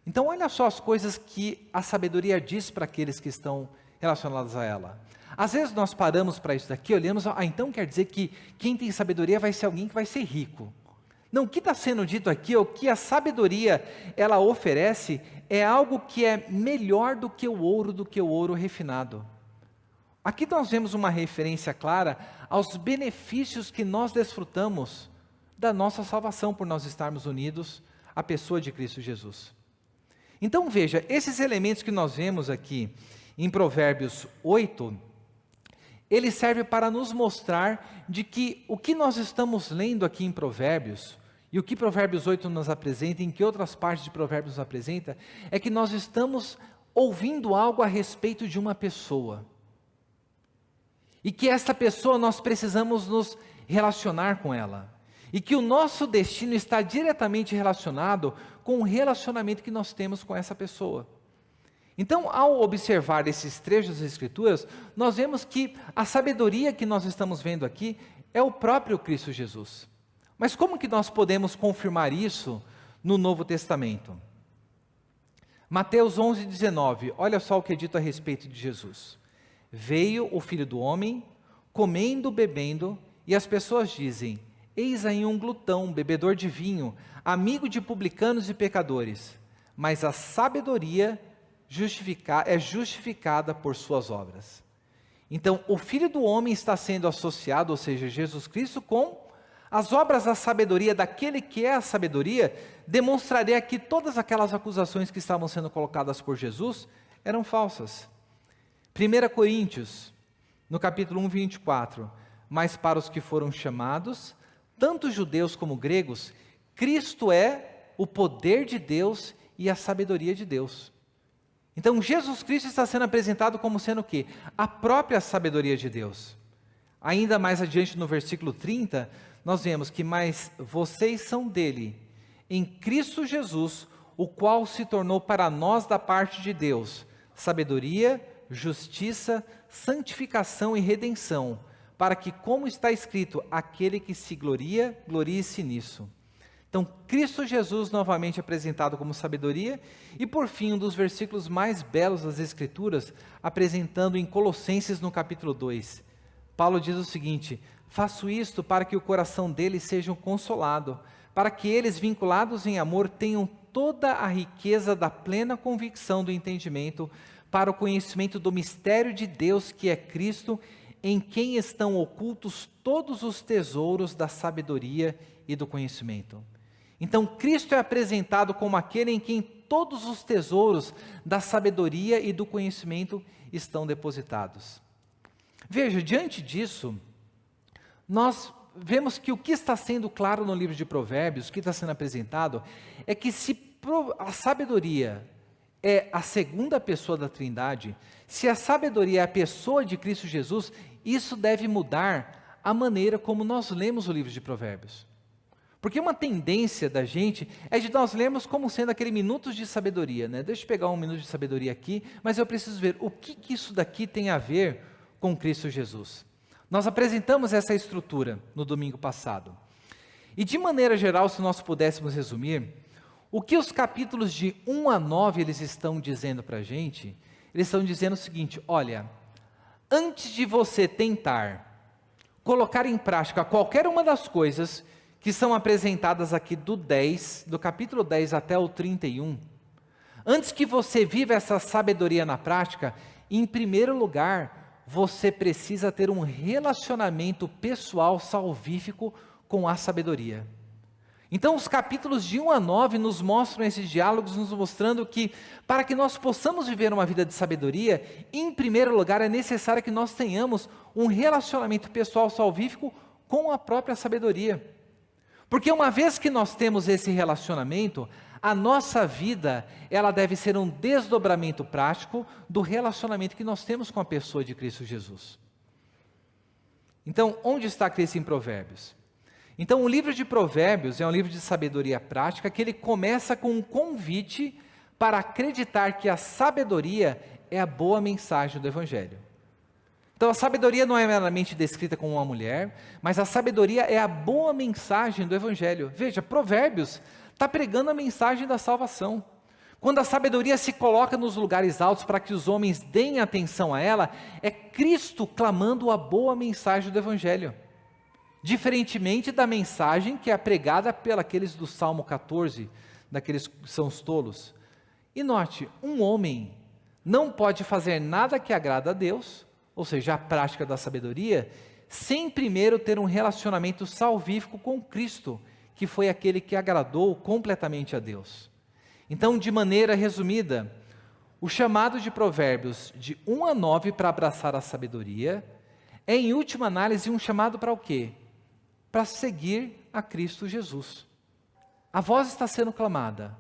Então olha só as coisas que a sabedoria diz para aqueles que estão relacionados a ela. Às vezes nós paramos para isso daqui, olhamos, então quer dizer que quem tem sabedoria vai ser alguém que vai ser rico. Não, o que está sendo dito aqui, o que a sabedoria ela oferece, é algo que é melhor do que o ouro refinado. Aqui nós vemos uma referência clara aos benefícios que nós desfrutamos da nossa salvação por nós estarmos unidos à pessoa de Cristo Jesus. Então veja, esses elementos que nós vemos aqui em Provérbios 8, ele serve para nos mostrar de que o que nós estamos lendo aqui em Provérbios, e o que Provérbios 8 nos apresenta, e em que outras partes de Provérbios nos apresenta, é que nós estamos ouvindo algo a respeito de uma pessoa. E que essa pessoa nós precisamos nos relacionar com ela. E que o nosso destino está diretamente relacionado com o relacionamento que nós temos com essa pessoa. Então, ao observar esses trechos das Escrituras, nós vemos que a sabedoria que nós estamos vendo aqui é o próprio Cristo Jesus. Mas como que nós podemos confirmar isso no Novo Testamento? Mateus 11:19, olha só o que é dito a respeito de Jesus. Veio o Filho do Homem, comendo, bebendo, e as pessoas dizem, eis aí um glutão, bebedor de vinho, amigo de publicanos e pecadores, mas a sabedoria é justificada por suas obras. Então, o Filho do Homem está sendo associado, ou seja, Jesus Cristo, com as obras da sabedoria, daquele que é a sabedoria, demonstraria que todas aquelas acusações que estavam sendo colocadas por Jesus eram falsas. 1 Coríntios, no capítulo 1, 24, mas para os que foram chamados, tanto judeus como gregos, Cristo é o poder de Deus e a sabedoria de Deus. Então Jesus Cristo está sendo apresentado como sendo o quê? A própria sabedoria de Deus. Ainda mais adiante no versículo 30, nós vemos que, mas vocês são dele, em Cristo Jesus, o qual se tornou para nós da parte de Deus, sabedoria, justiça, santificação e redenção, para que, como está escrito, aquele que se gloria, glorie-se nisso. Então, Cristo Jesus novamente apresentado como sabedoria, e por fim, um dos versículos mais belos das Escrituras, apresentando em Colossenses no capítulo 2. Paulo diz o seguinte, faço isto para que o coração deles seja consolado, para que eles, vinculados em amor, tenham toda a riqueza da plena convicção do entendimento, para o conhecimento do mistério de Deus que é Cristo, em quem estão ocultos todos os tesouros da sabedoria e do conhecimento. Então, Cristo é apresentado como aquele em quem todos os tesouros da sabedoria e do conhecimento estão depositados. Veja, diante disso, nós vemos que o que está sendo claro no livro de Provérbios, o que está sendo apresentado, é que se a sabedoria é a segunda pessoa da Trindade, se a sabedoria é a pessoa de Cristo Jesus, isso deve mudar a maneira como nós lemos o livro de Provérbios. Porque uma tendência da gente é de nós lermos como sendo aquele minutos de sabedoria, né? Deixa eu pegar um minuto de sabedoria aqui, mas eu preciso ver o que isso daqui tem a ver com Cristo Jesus. Nós apresentamos essa estrutura no domingo passado. E de maneira geral, se nós pudéssemos resumir, o que os capítulos de 1 a 9 eles estão dizendo para a gente, eles estão dizendo o seguinte, olha, antes de você tentar colocar em prática qualquer uma das coisas que são apresentadas aqui do capítulo 10 até o 31, antes que você viva essa sabedoria na prática, em primeiro lugar, você precisa ter um relacionamento pessoal salvífico com a sabedoria. Então, os capítulos de 1 a 9 nos mostram esses diálogos, nos mostrando que, para que nós possamos viver uma vida de sabedoria, em primeiro lugar, é necessário que nós tenhamos um relacionamento pessoal salvífico com a própria sabedoria. Porque uma vez que nós temos esse relacionamento, a nossa vida, ela deve ser um desdobramento prático do relacionamento que nós temos com a pessoa de Cristo Jesus. Então, onde está Cristo em Provérbios? Então, o livro de Provérbios é um livro de sabedoria prática que ele começa com um convite para acreditar que a sabedoria é a boa mensagem do Evangelho. Então, a sabedoria não é meramente descrita como uma mulher, mas a sabedoria é a boa mensagem do Evangelho. Veja, Provérbios está pregando a mensagem da salvação. Quando a sabedoria se coloca nos lugares altos para que os homens deem atenção a ela, é Cristo clamando a boa mensagem do Evangelho. Diferentemente da mensagem que é pregada pelos do Salmo 14, daqueles que são os tolos. E note, um homem não pode fazer nada que agrada a Deus, ou seja, a prática da sabedoria, sem primeiro ter um relacionamento salvífico com Cristo, que foi aquele que agradou completamente a Deus. Então, de maneira resumida, o chamado de Provérbios de 1 a 9 para abraçar a sabedoria, é em última análise um chamado para o quê? Para seguir a Cristo Jesus. A voz está sendo clamada.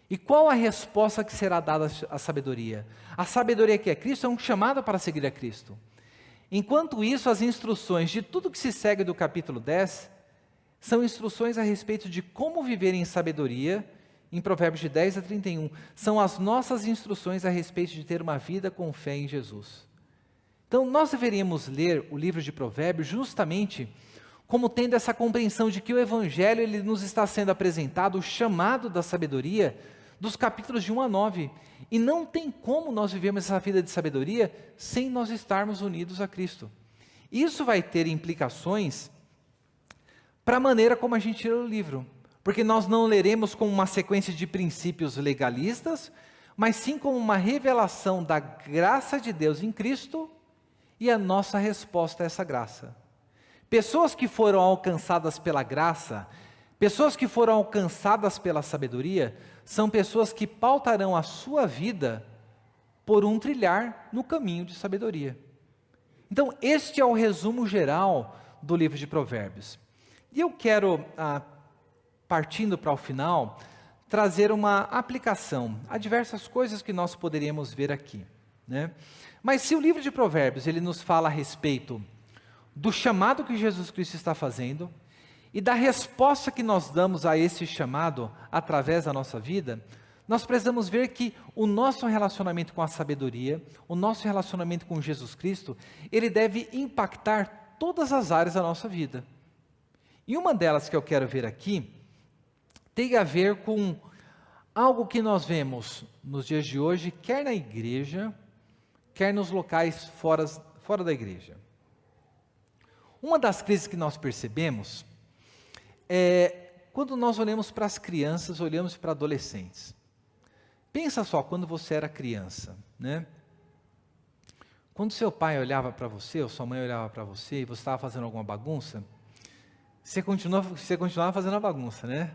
E qual a resposta que será dada à sabedoria? A sabedoria que é Cristo é um chamado para seguir a Cristo. Enquanto isso, as instruções de tudo que se segue do capítulo 10 são instruções a respeito de como viver em sabedoria, em Provérbios de 10 a 31. São as nossas instruções a respeito de ter uma vida com fé em Jesus. Então, nós deveríamos ler o livro de Provérbios justamente como tendo essa compreensão de que o Evangelho ele nos está sendo apresentado, o chamado da sabedoria, dos capítulos de 1 a 9. E não tem como nós vivermos essa vida de sabedoria sem nós estarmos unidos a Cristo. Isso vai ter implicações para a maneira como a gente lê o livro. Porque nós não leremos como uma sequência de princípios legalistas, mas sim como uma revelação da graça de Deus em Cristo e a nossa resposta a essa graça. Pessoas que foram alcançadas pela graça, pessoas que foram alcançadas pela sabedoria, são pessoas que pautarão a sua vida por um trilhar no caminho de sabedoria. Então, este é o resumo geral do livro de Provérbios. E eu quero, partindo para o final, trazer uma aplicação a diversas coisas que nós poderíamos ver aqui, né? Mas se o livro de Provérbios ele nos fala a respeito do chamado que Jesus Cristo está fazendo e da resposta que nós damos a esse chamado através da nossa vida, nós precisamos ver que o nosso relacionamento com a sabedoria, o nosso relacionamento com Jesus Cristo, ele deve impactar todas as áreas da nossa vida. E uma delas que eu quero ver aqui tem a ver com algo que nós vemos nos dias de hoje, quer na igreja, quer nos locais fora da igreja. Uma das crises que nós percebemos é quando nós olhamos para as crianças, olhamos para adolescentes. Pensa só, quando você era criança, né? Quando seu pai olhava para você, ou sua mãe olhava para você, e você estava fazendo alguma bagunça, você continuava fazendo a bagunça, né?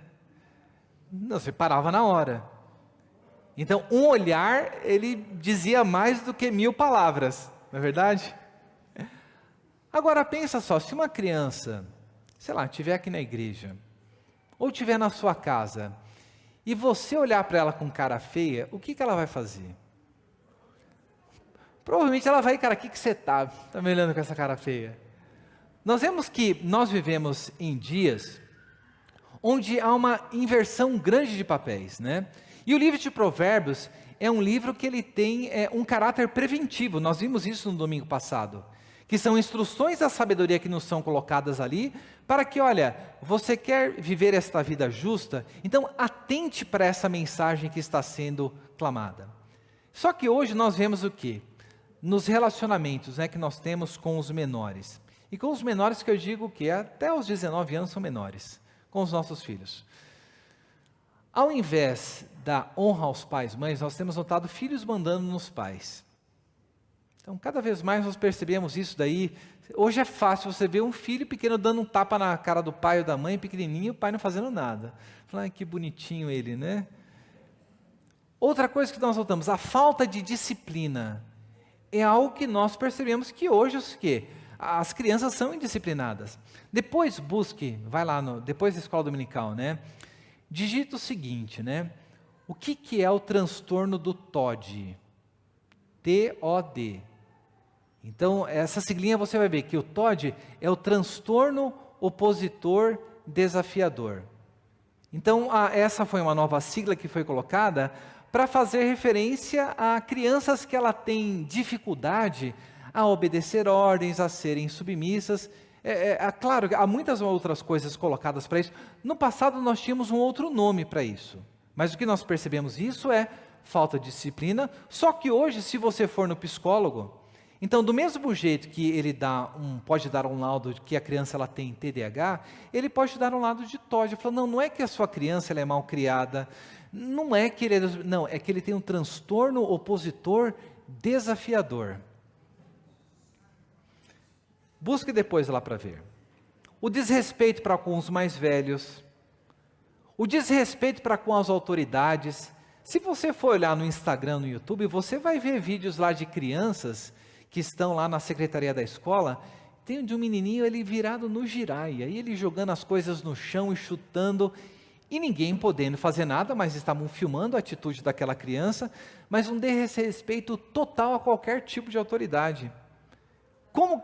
Não, você parava na hora. Então, um olhar, ele dizia mais do que 1000 palavras, não é verdade? Agora, pensa só, se uma criança, sei lá, estiver aqui na igreja, ou estiver na sua casa, e você olhar para ela com cara feia, o que ela vai fazer? Provavelmente ela vai, cara, o que você está me olhando com essa cara feia? Nós vemos que nós vivemos em dias onde há uma inversão grande de papéis, né? E o livro de Provérbios é um livro que ele tem um caráter preventivo, nós vimos isso no domingo passado, que são instruções da sabedoria que nos são colocadas ali, para que, olha, você quer viver esta vida justa, então atente para essa mensagem que está sendo clamada. Só que hoje nós vemos o quê? Nos relacionamentos, né, que nós temos com os menores. E com os menores que eu digo que até os 19 anos são menores, com os nossos filhos. Ao invés da honra aos pais e mães, nós temos notado filhos mandando nos pais. Então, cada vez mais nós percebemos isso daí. Hoje é fácil você ver um filho pequeno dando um tapa na cara do pai ou da mãe, pequenininho, e o pai não fazendo nada. Falando, que bonitinho ele, né? Outra coisa que nós notamos, a falta de disciplina. É algo que nós percebemos que hoje as crianças são indisciplinadas. Depois busque, vai lá, depois da escola dominical, né? Digita o seguinte, né? O que é o transtorno do TOD? T-O-D. Então, essa siglinha você vai ver que o TOD é o transtorno opositor desafiador. Então, essa foi uma nova sigla que foi colocada para fazer referência a crianças que ela tem dificuldade a obedecer ordens, a serem submissas. Claro, há muitas outras coisas colocadas para isso. No passado nós tínhamos um outro nome para isso. Mas o que nós percebemos isso é falta de disciplina. Só que hoje, se você for no psicólogo, então do mesmo jeito que ele pode dar um laudo de que a criança ela tem TDAH, ele pode dar um laudo de TOD. Ele fala, não é que a sua criança ela é mal criada, não é que é que ele tem um transtorno opositor desafiador. Busque depois lá para ver. O desrespeito para com os mais velhos, o desrespeito para com as autoridades. Se você for olhar no Instagram, no YouTube, você vai ver vídeos lá de crianças que estão lá na secretaria da escola. Tem de um menininho ele virado no girai, aí ele jogando as coisas no chão e chutando, e ninguém podendo fazer nada, mas estavam filmando a atitude daquela criança, mas um desrespeito total a qualquer tipo de autoridade. Como...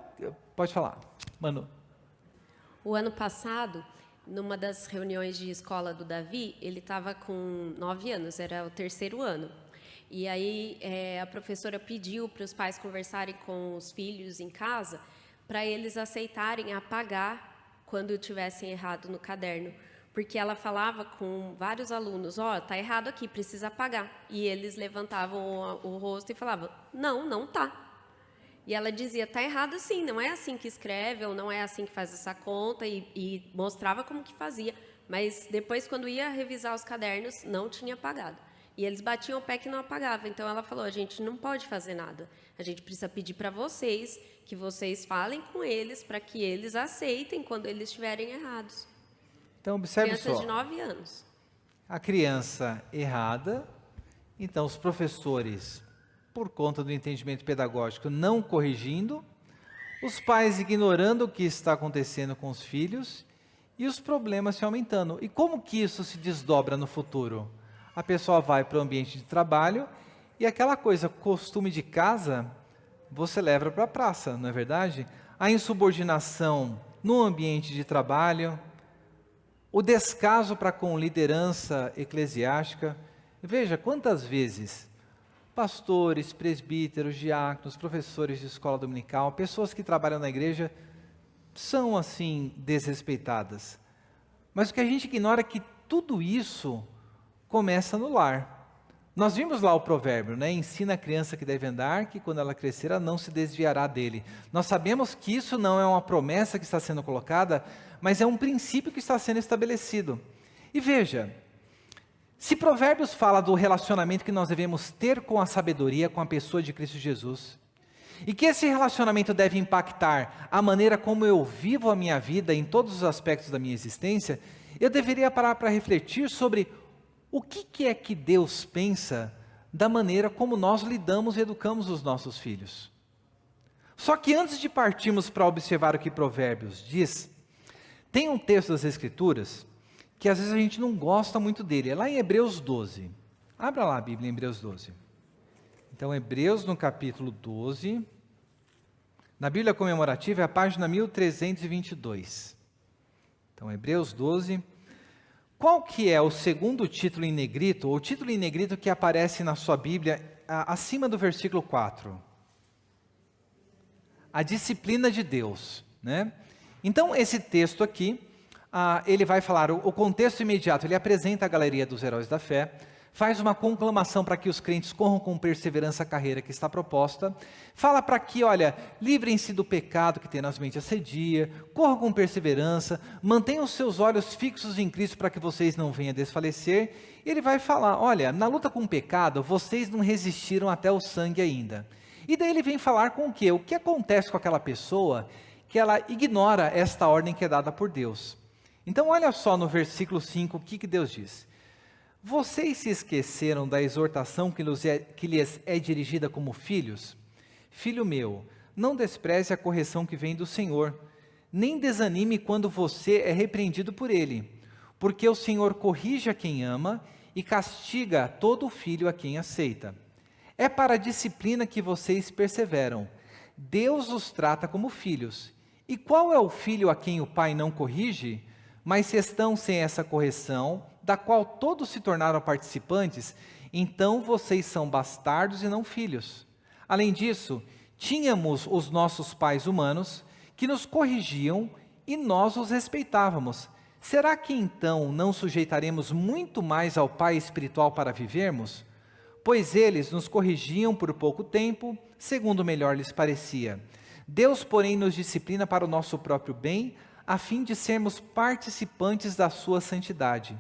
Pode falar, Manu. O ano passado, numa das reuniões de escola do Davi, ele estava com 9 anos, era o 3º ano. E aí a professora pediu para os pais conversarem com os filhos em casa, para eles aceitarem apagar quando tivessem errado no caderno. Porque ela falava com vários alunos, está errado aqui, precisa apagar. E eles levantavam o rosto e falavam, não está. E ela dizia, está errado sim, não é assim que escreve, ou não é assim que faz essa conta, e mostrava como que fazia. Mas depois, quando ia revisar os cadernos, não tinha apagado. E eles batiam o pé que não apagava. Então ela falou, a gente não pode fazer nada. A gente precisa pedir para vocês, que vocês falem com eles, para que eles aceitem quando eles estiverem errados. Então observe só. Criança de 9 anos. A criança errada, então os professores, por conta do entendimento pedagógico, não corrigindo, os pais ignorando o que está acontecendo com os filhos e os problemas se aumentando. E como que isso se desdobra no futuro? A pessoa vai para o ambiente de trabalho e aquela coisa, costume de casa, você leva para a praça, não é verdade? A insubordinação no ambiente de trabalho, o descaso para com liderança eclesiástica. Veja quantas vezes pastores, presbíteros, diáconos, professores de escola dominical, pessoas que trabalham na igreja, são assim desrespeitadas. Mas o que a gente ignora é que tudo isso começa no lar. Nós vimos lá o provérbio, né? Ensina a criança que deve andar, que quando ela crescer, ela não se desviará dele. Nós sabemos que isso não é uma promessa que está sendo colocada, mas é um princípio que está sendo estabelecido. E veja, se Provérbios fala do relacionamento que nós devemos ter com a sabedoria, com a pessoa de Cristo Jesus, e que esse relacionamento deve impactar a maneira como eu vivo a minha vida em todos os aspectos da minha existência, eu deveria parar para refletir sobre o que é que Deus pensa da maneira como nós lidamos e educamos os nossos filhos. Só que antes de partirmos para observar o que Provérbios diz, tem um texto das Escrituras que às vezes a gente não gosta muito dele, é lá em Hebreus 12. Abra lá a Bíblia em Hebreus 12. Então, Hebreus no capítulo 12, na Bíblia comemorativa é a página 1322. Então, Hebreus 12. Qual que é o segundo título em negrito, ou o título em negrito que aparece na sua Bíblia, acima do versículo 4? A disciplina de Deus, né? Então, esse texto aqui, ele vai falar, o contexto imediato, ele apresenta a galeria dos heróis da fé, faz uma conclamação para que os crentes corram com perseverança a carreira que está proposta, fala para que, olha, livrem-se do pecado que tenazmente assedia, corram com perseverança, mantenham os seus olhos fixos em Cristo para que vocês não venham a desfalecer. E ele vai falar, olha, na luta com o pecado, vocês não resistiram até o sangue ainda. E daí ele vem falar com o quê? O que acontece com aquela pessoa que ela ignora esta ordem que é dada por Deus. Então olha só no versículo 5 o que Deus diz. Vocês se esqueceram da exortação que lhes é dirigida como filhos? Filho meu, não despreze a correção que vem do Senhor, nem desanime quando você é repreendido por Ele, porque o Senhor corrige a quem ama e castiga todo filho a quem aceita. É para a disciplina que vocês perseveram. Deus os trata como filhos. E qual é o filho a quem o pai não corrige? Mas se estão sem essa correção, da qual todos se tornaram participantes, então vocês são bastardos e não filhos. Além disso, tínhamos os nossos pais humanos, que nos corrigiam e nós os respeitávamos. Será que então não sujeitaremos muito mais ao Pai espiritual para vivermos? Pois eles nos corrigiam por pouco tempo, segundo melhor lhes parecia. Deus, porém, nos disciplina para o nosso próprio bem, a fim de sermos participantes da sua santidade.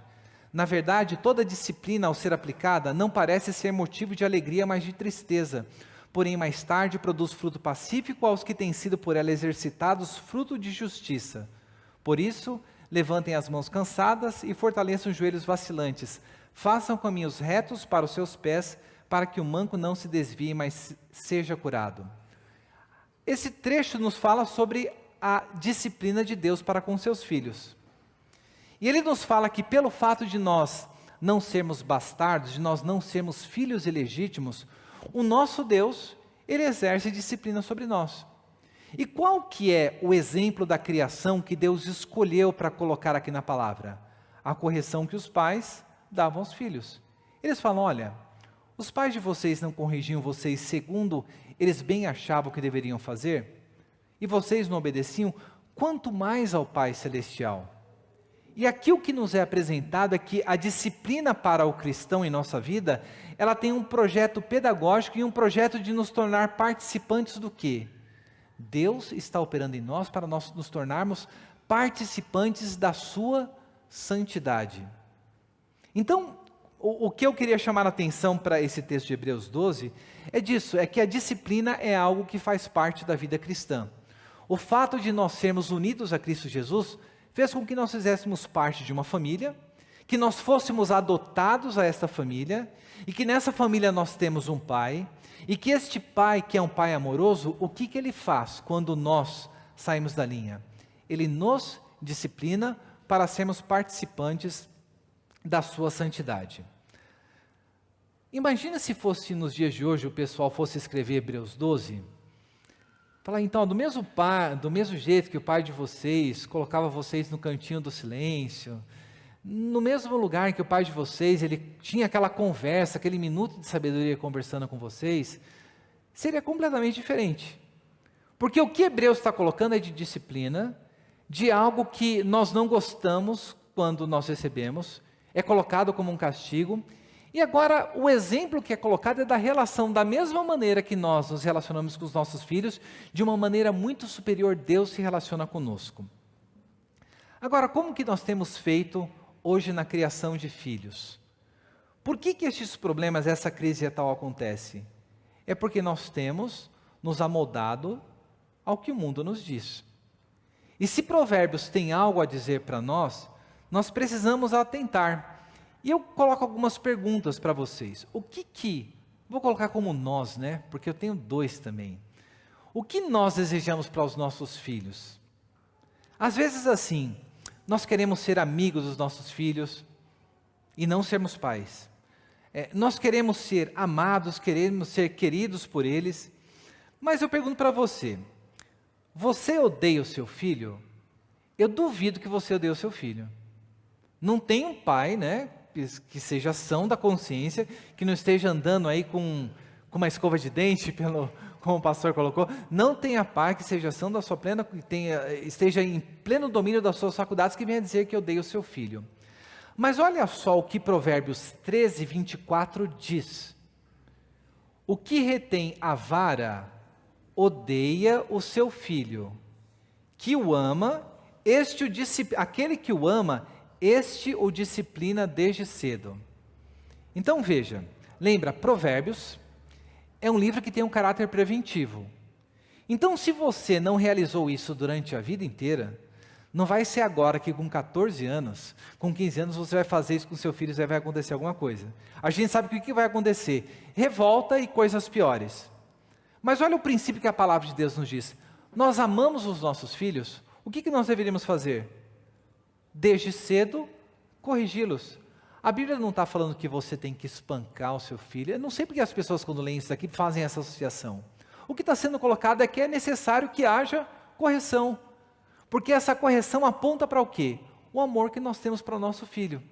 Na verdade, toda disciplina ao ser aplicada não parece ser motivo de alegria, mas de tristeza. Porém, mais tarde produz fruto pacífico aos que têm sido por ela exercitados, fruto de justiça. Por isso, levantem as mãos cansadas e fortaleçam os joelhos vacilantes. Façam caminhos retos para os seus pés, para que o manco não se desvie, mas seja curado. Esse trecho nos fala sobre a disciplina de Deus para com seus filhos. E ele nos fala que pelo fato de nós não sermos bastardos, de nós não sermos filhos ilegítimos, o nosso Deus, ele exerce disciplina sobre nós. E qual que é o exemplo da criação que Deus escolheu para colocar aqui na palavra? A correção que os pais davam aos filhos. Eles falam, olha, os pais de vocês não corrigiam vocês segundo eles bem achavam que deveriam fazer? E vocês não obedeciam? Quanto mais ao Pai Celestial. E aqui o que nos é apresentado é que a disciplina para o cristão em nossa vida, ela tem um projeto pedagógico e um projeto de nos tornar participantes do quê? Deus está operando em nós para nós nos tornarmos participantes da sua santidade. Então, o que eu queria chamar a atenção para esse texto de Hebreus 12 é disso, é que a disciplina é algo que faz parte da vida cristã. O fato de nós sermos unidos a Cristo Jesus fez com que nós fizéssemos parte de uma família, que nós fôssemos adotados a esta família, e que nessa família nós temos um pai, e que este pai, que é um pai amoroso, o que ele faz quando nós saímos da linha? Ele nos disciplina para sermos participantes da sua santidade. Imagina se fosse nos dias de hoje o pessoal fosse escrever Hebreus 12, falar então, do mesmo jeito que o pai de vocês colocava vocês no cantinho do silêncio, no mesmo lugar que o pai de vocês, ele tinha aquela conversa, aquele minuto de sabedoria conversando com vocês, seria completamente diferente. Porque o que Hebreus está colocando é de disciplina, de algo que nós não gostamos quando nós recebemos, é colocado como um castigo. E agora, o exemplo que é colocado é da relação, da mesma maneira que nós nos relacionamos com os nossos filhos, de uma maneira muito superior, Deus se relaciona conosco. Agora, como que nós temos feito hoje na criação de filhos? Por que estes problemas, essa crise tal acontece? É porque nós temos nos amoldado ao que o mundo nos diz. E se Provérbios tem algo a dizer para nós precisamos atentar. E eu coloco algumas perguntas para vocês. Vou colocar como nós, né? Porque eu tenho dois também. O que nós desejamos para os nossos filhos? Às vezes assim, nós queremos ser amigos dos nossos filhos e não sermos pais. Nós queremos ser amados, queremos ser queridos por eles. Mas eu pergunto para você, você odeia o seu filho? Eu duvido que você odeie o seu filho. Não tem um pai, né? Que seja são da consciência, que não esteja andando aí com uma escova de dente, como o pastor colocou, não tenha pai que seja são da sua plena, esteja em pleno domínio das suas faculdades, que venha dizer que odeia o seu filho. Mas olha só o que Provérbios 13, 24 diz. O que retém a vara odeia o seu filho, que o ama, aquele que o ama, este o disciplina desde cedo. Então veja, lembra, Provérbios é um livro que tem um caráter preventivo. Então, se você não realizou isso durante a vida inteira, não vai ser agora que com 14 anos, com 15 anos, você vai fazer isso com seu filho e vai acontecer alguma coisa. A gente sabe que o que vai acontecer? Revolta e coisas piores. Mas olha o princípio que a palavra de Deus nos diz. Nós amamos os nossos filhos, o que nós deveríamos fazer? Desde cedo, corrigi-los. A Bíblia não está falando que você tem que espancar o seu filho. Eu não sei porque as pessoas, quando leem isso aqui, fazem essa associação. O que está sendo colocado é que é necessário que haja correção. Porque essa correção aponta para o quê? O amor que nós temos para o nosso filho.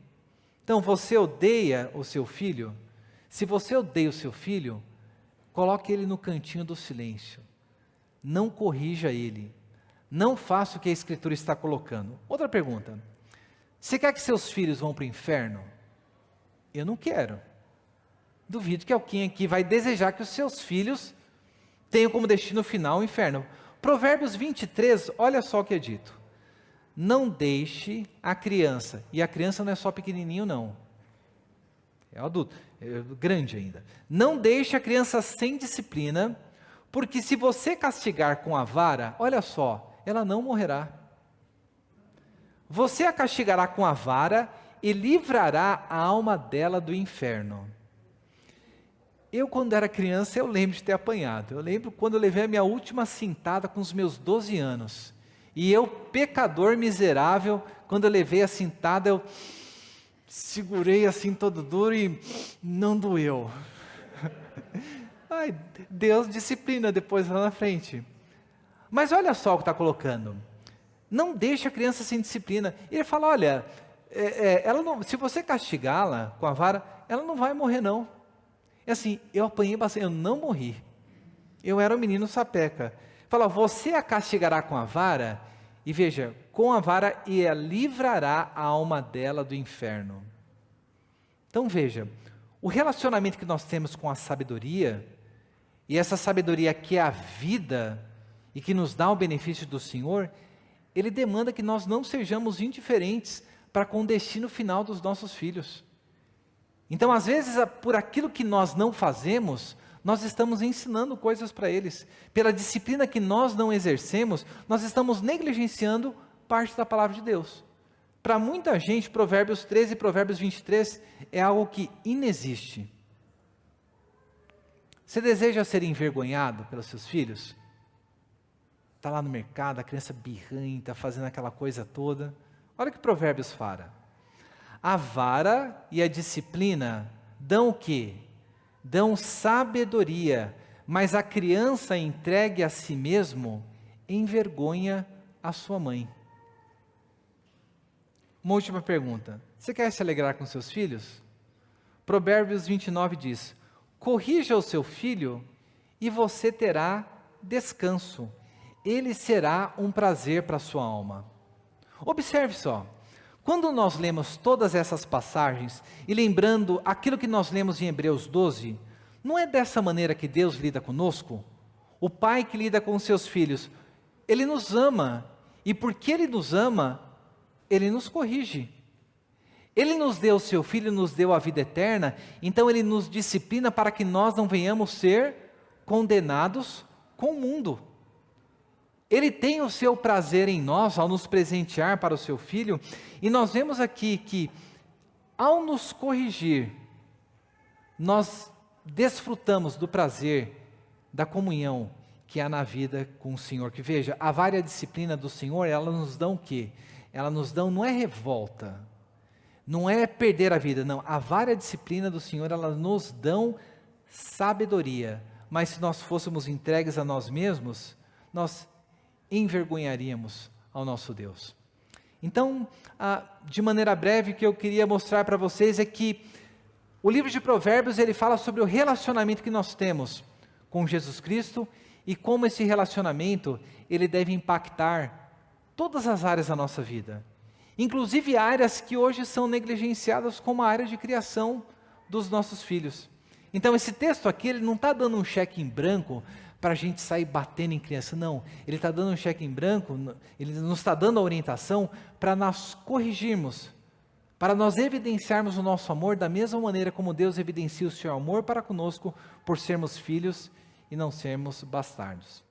Então, você odeia o seu filho? Se você odeia o seu filho, coloque ele no cantinho do silêncio. Não corrija ele. Não faça o que a Escritura está colocando. Outra pergunta. Você quer que seus filhos vão para o inferno? Eu não quero. Duvido que alguém aqui vai desejar que os seus filhos tenham como destino final o inferno. Provérbios 23, olha só o que é dito. Não deixe a criança, e a criança não é só pequenininho não, é adulto, é grande ainda. Não deixe a criança sem disciplina, porque se você castigar com a vara, olha só, ela não morrerá. Você a castigará com a vara e livrará a alma dela do inferno. Eu, quando era criança, eu lembro de ter apanhado. Eu lembro quando eu levei a minha última cintada com os meus 12 anos. E eu, pecador miserável, quando eu levei a cintada, eu segurei assim todo duro e não doeu. Ai, Deus disciplina depois lá na frente. Mas olha só o que está colocando. Não deixe a criança sem disciplina. Ele fala, olha, ela não, se você castigá-la com a vara, ela não vai morrer não. É assim, eu apanhei bastante, eu não morri. Eu era um menino sapeca. Fala, você a castigará com a vara, e veja, com a vara e a livrará a alma dela do inferno. Então veja, o relacionamento que nós temos com a sabedoria, e essa sabedoria que é a vida, e que nos dá o benefício do Senhor, Ele demanda que nós não sejamos indiferentes para com o destino final dos nossos filhos. Então, às vezes, por aquilo que nós não fazemos, nós estamos ensinando coisas para eles. Pela disciplina que nós não exercemos, nós estamos negligenciando parte da palavra de Deus. Para muita gente, Provérbios 13 e Provérbios 23 é algo que inexiste. Você deseja ser envergonhado pelos seus filhos? Está lá no mercado, a criança birrenta, fazendo aquela coisa toda. Olha o que Provérbios fala. A vara e a disciplina dão o quê? Dão sabedoria, mas a criança entregue a si mesmo envergonha a sua mãe. Uma última pergunta. Você quer se alegrar com seus filhos? Provérbios 29 diz, corrija o seu filho e você terá descanso. Ele será um prazer para a sua alma. Observe só. Quando nós lemos todas essas passagens, e lembrando aquilo que nós lemos em Hebreus 12, não é dessa maneira que Deus lida conosco? O pai que lida com os seus filhos, Ele nos ama, e porque Ele nos ama, Ele nos corrige. Ele nos deu o seu Filho, nos deu a vida eterna, então Ele nos disciplina para que nós não venhamos ser condenados com o mundo. Ele tem o seu prazer em nós, ao nos presentear para o seu Filho, e nós vemos aqui que, ao nos corrigir, nós desfrutamos do prazer, da comunhão que há na vida com o Senhor. Que veja, a vária disciplina do Senhor, ela nos dá o quê? Ela nos dá, não é revolta, não é perder a vida, não. A vária disciplina do Senhor, ela nos dão sabedoria, mas se nós fôssemos entregues a nós mesmos, nós envergonharíamos ao nosso Deus. Então, de maneira breve, o que eu queria mostrar para vocês é que o livro de Provérbios, ele fala sobre o relacionamento que nós temos com Jesus Cristo e como esse relacionamento, ele deve impactar todas as áreas da nossa vida. inclusive áreas que hoje são negligenciadas como a área de criação dos nossos filhos. Então esse texto aqui, ele não está dando um cheque em branco para a gente sair batendo em criança, não. Ele está dando um cheque em branco, ele nos está dando a orientação para nós corrigirmos, para nós evidenciarmos o nosso amor da mesma maneira como Deus evidencia o seu amor para conosco por sermos filhos e não sermos bastardos.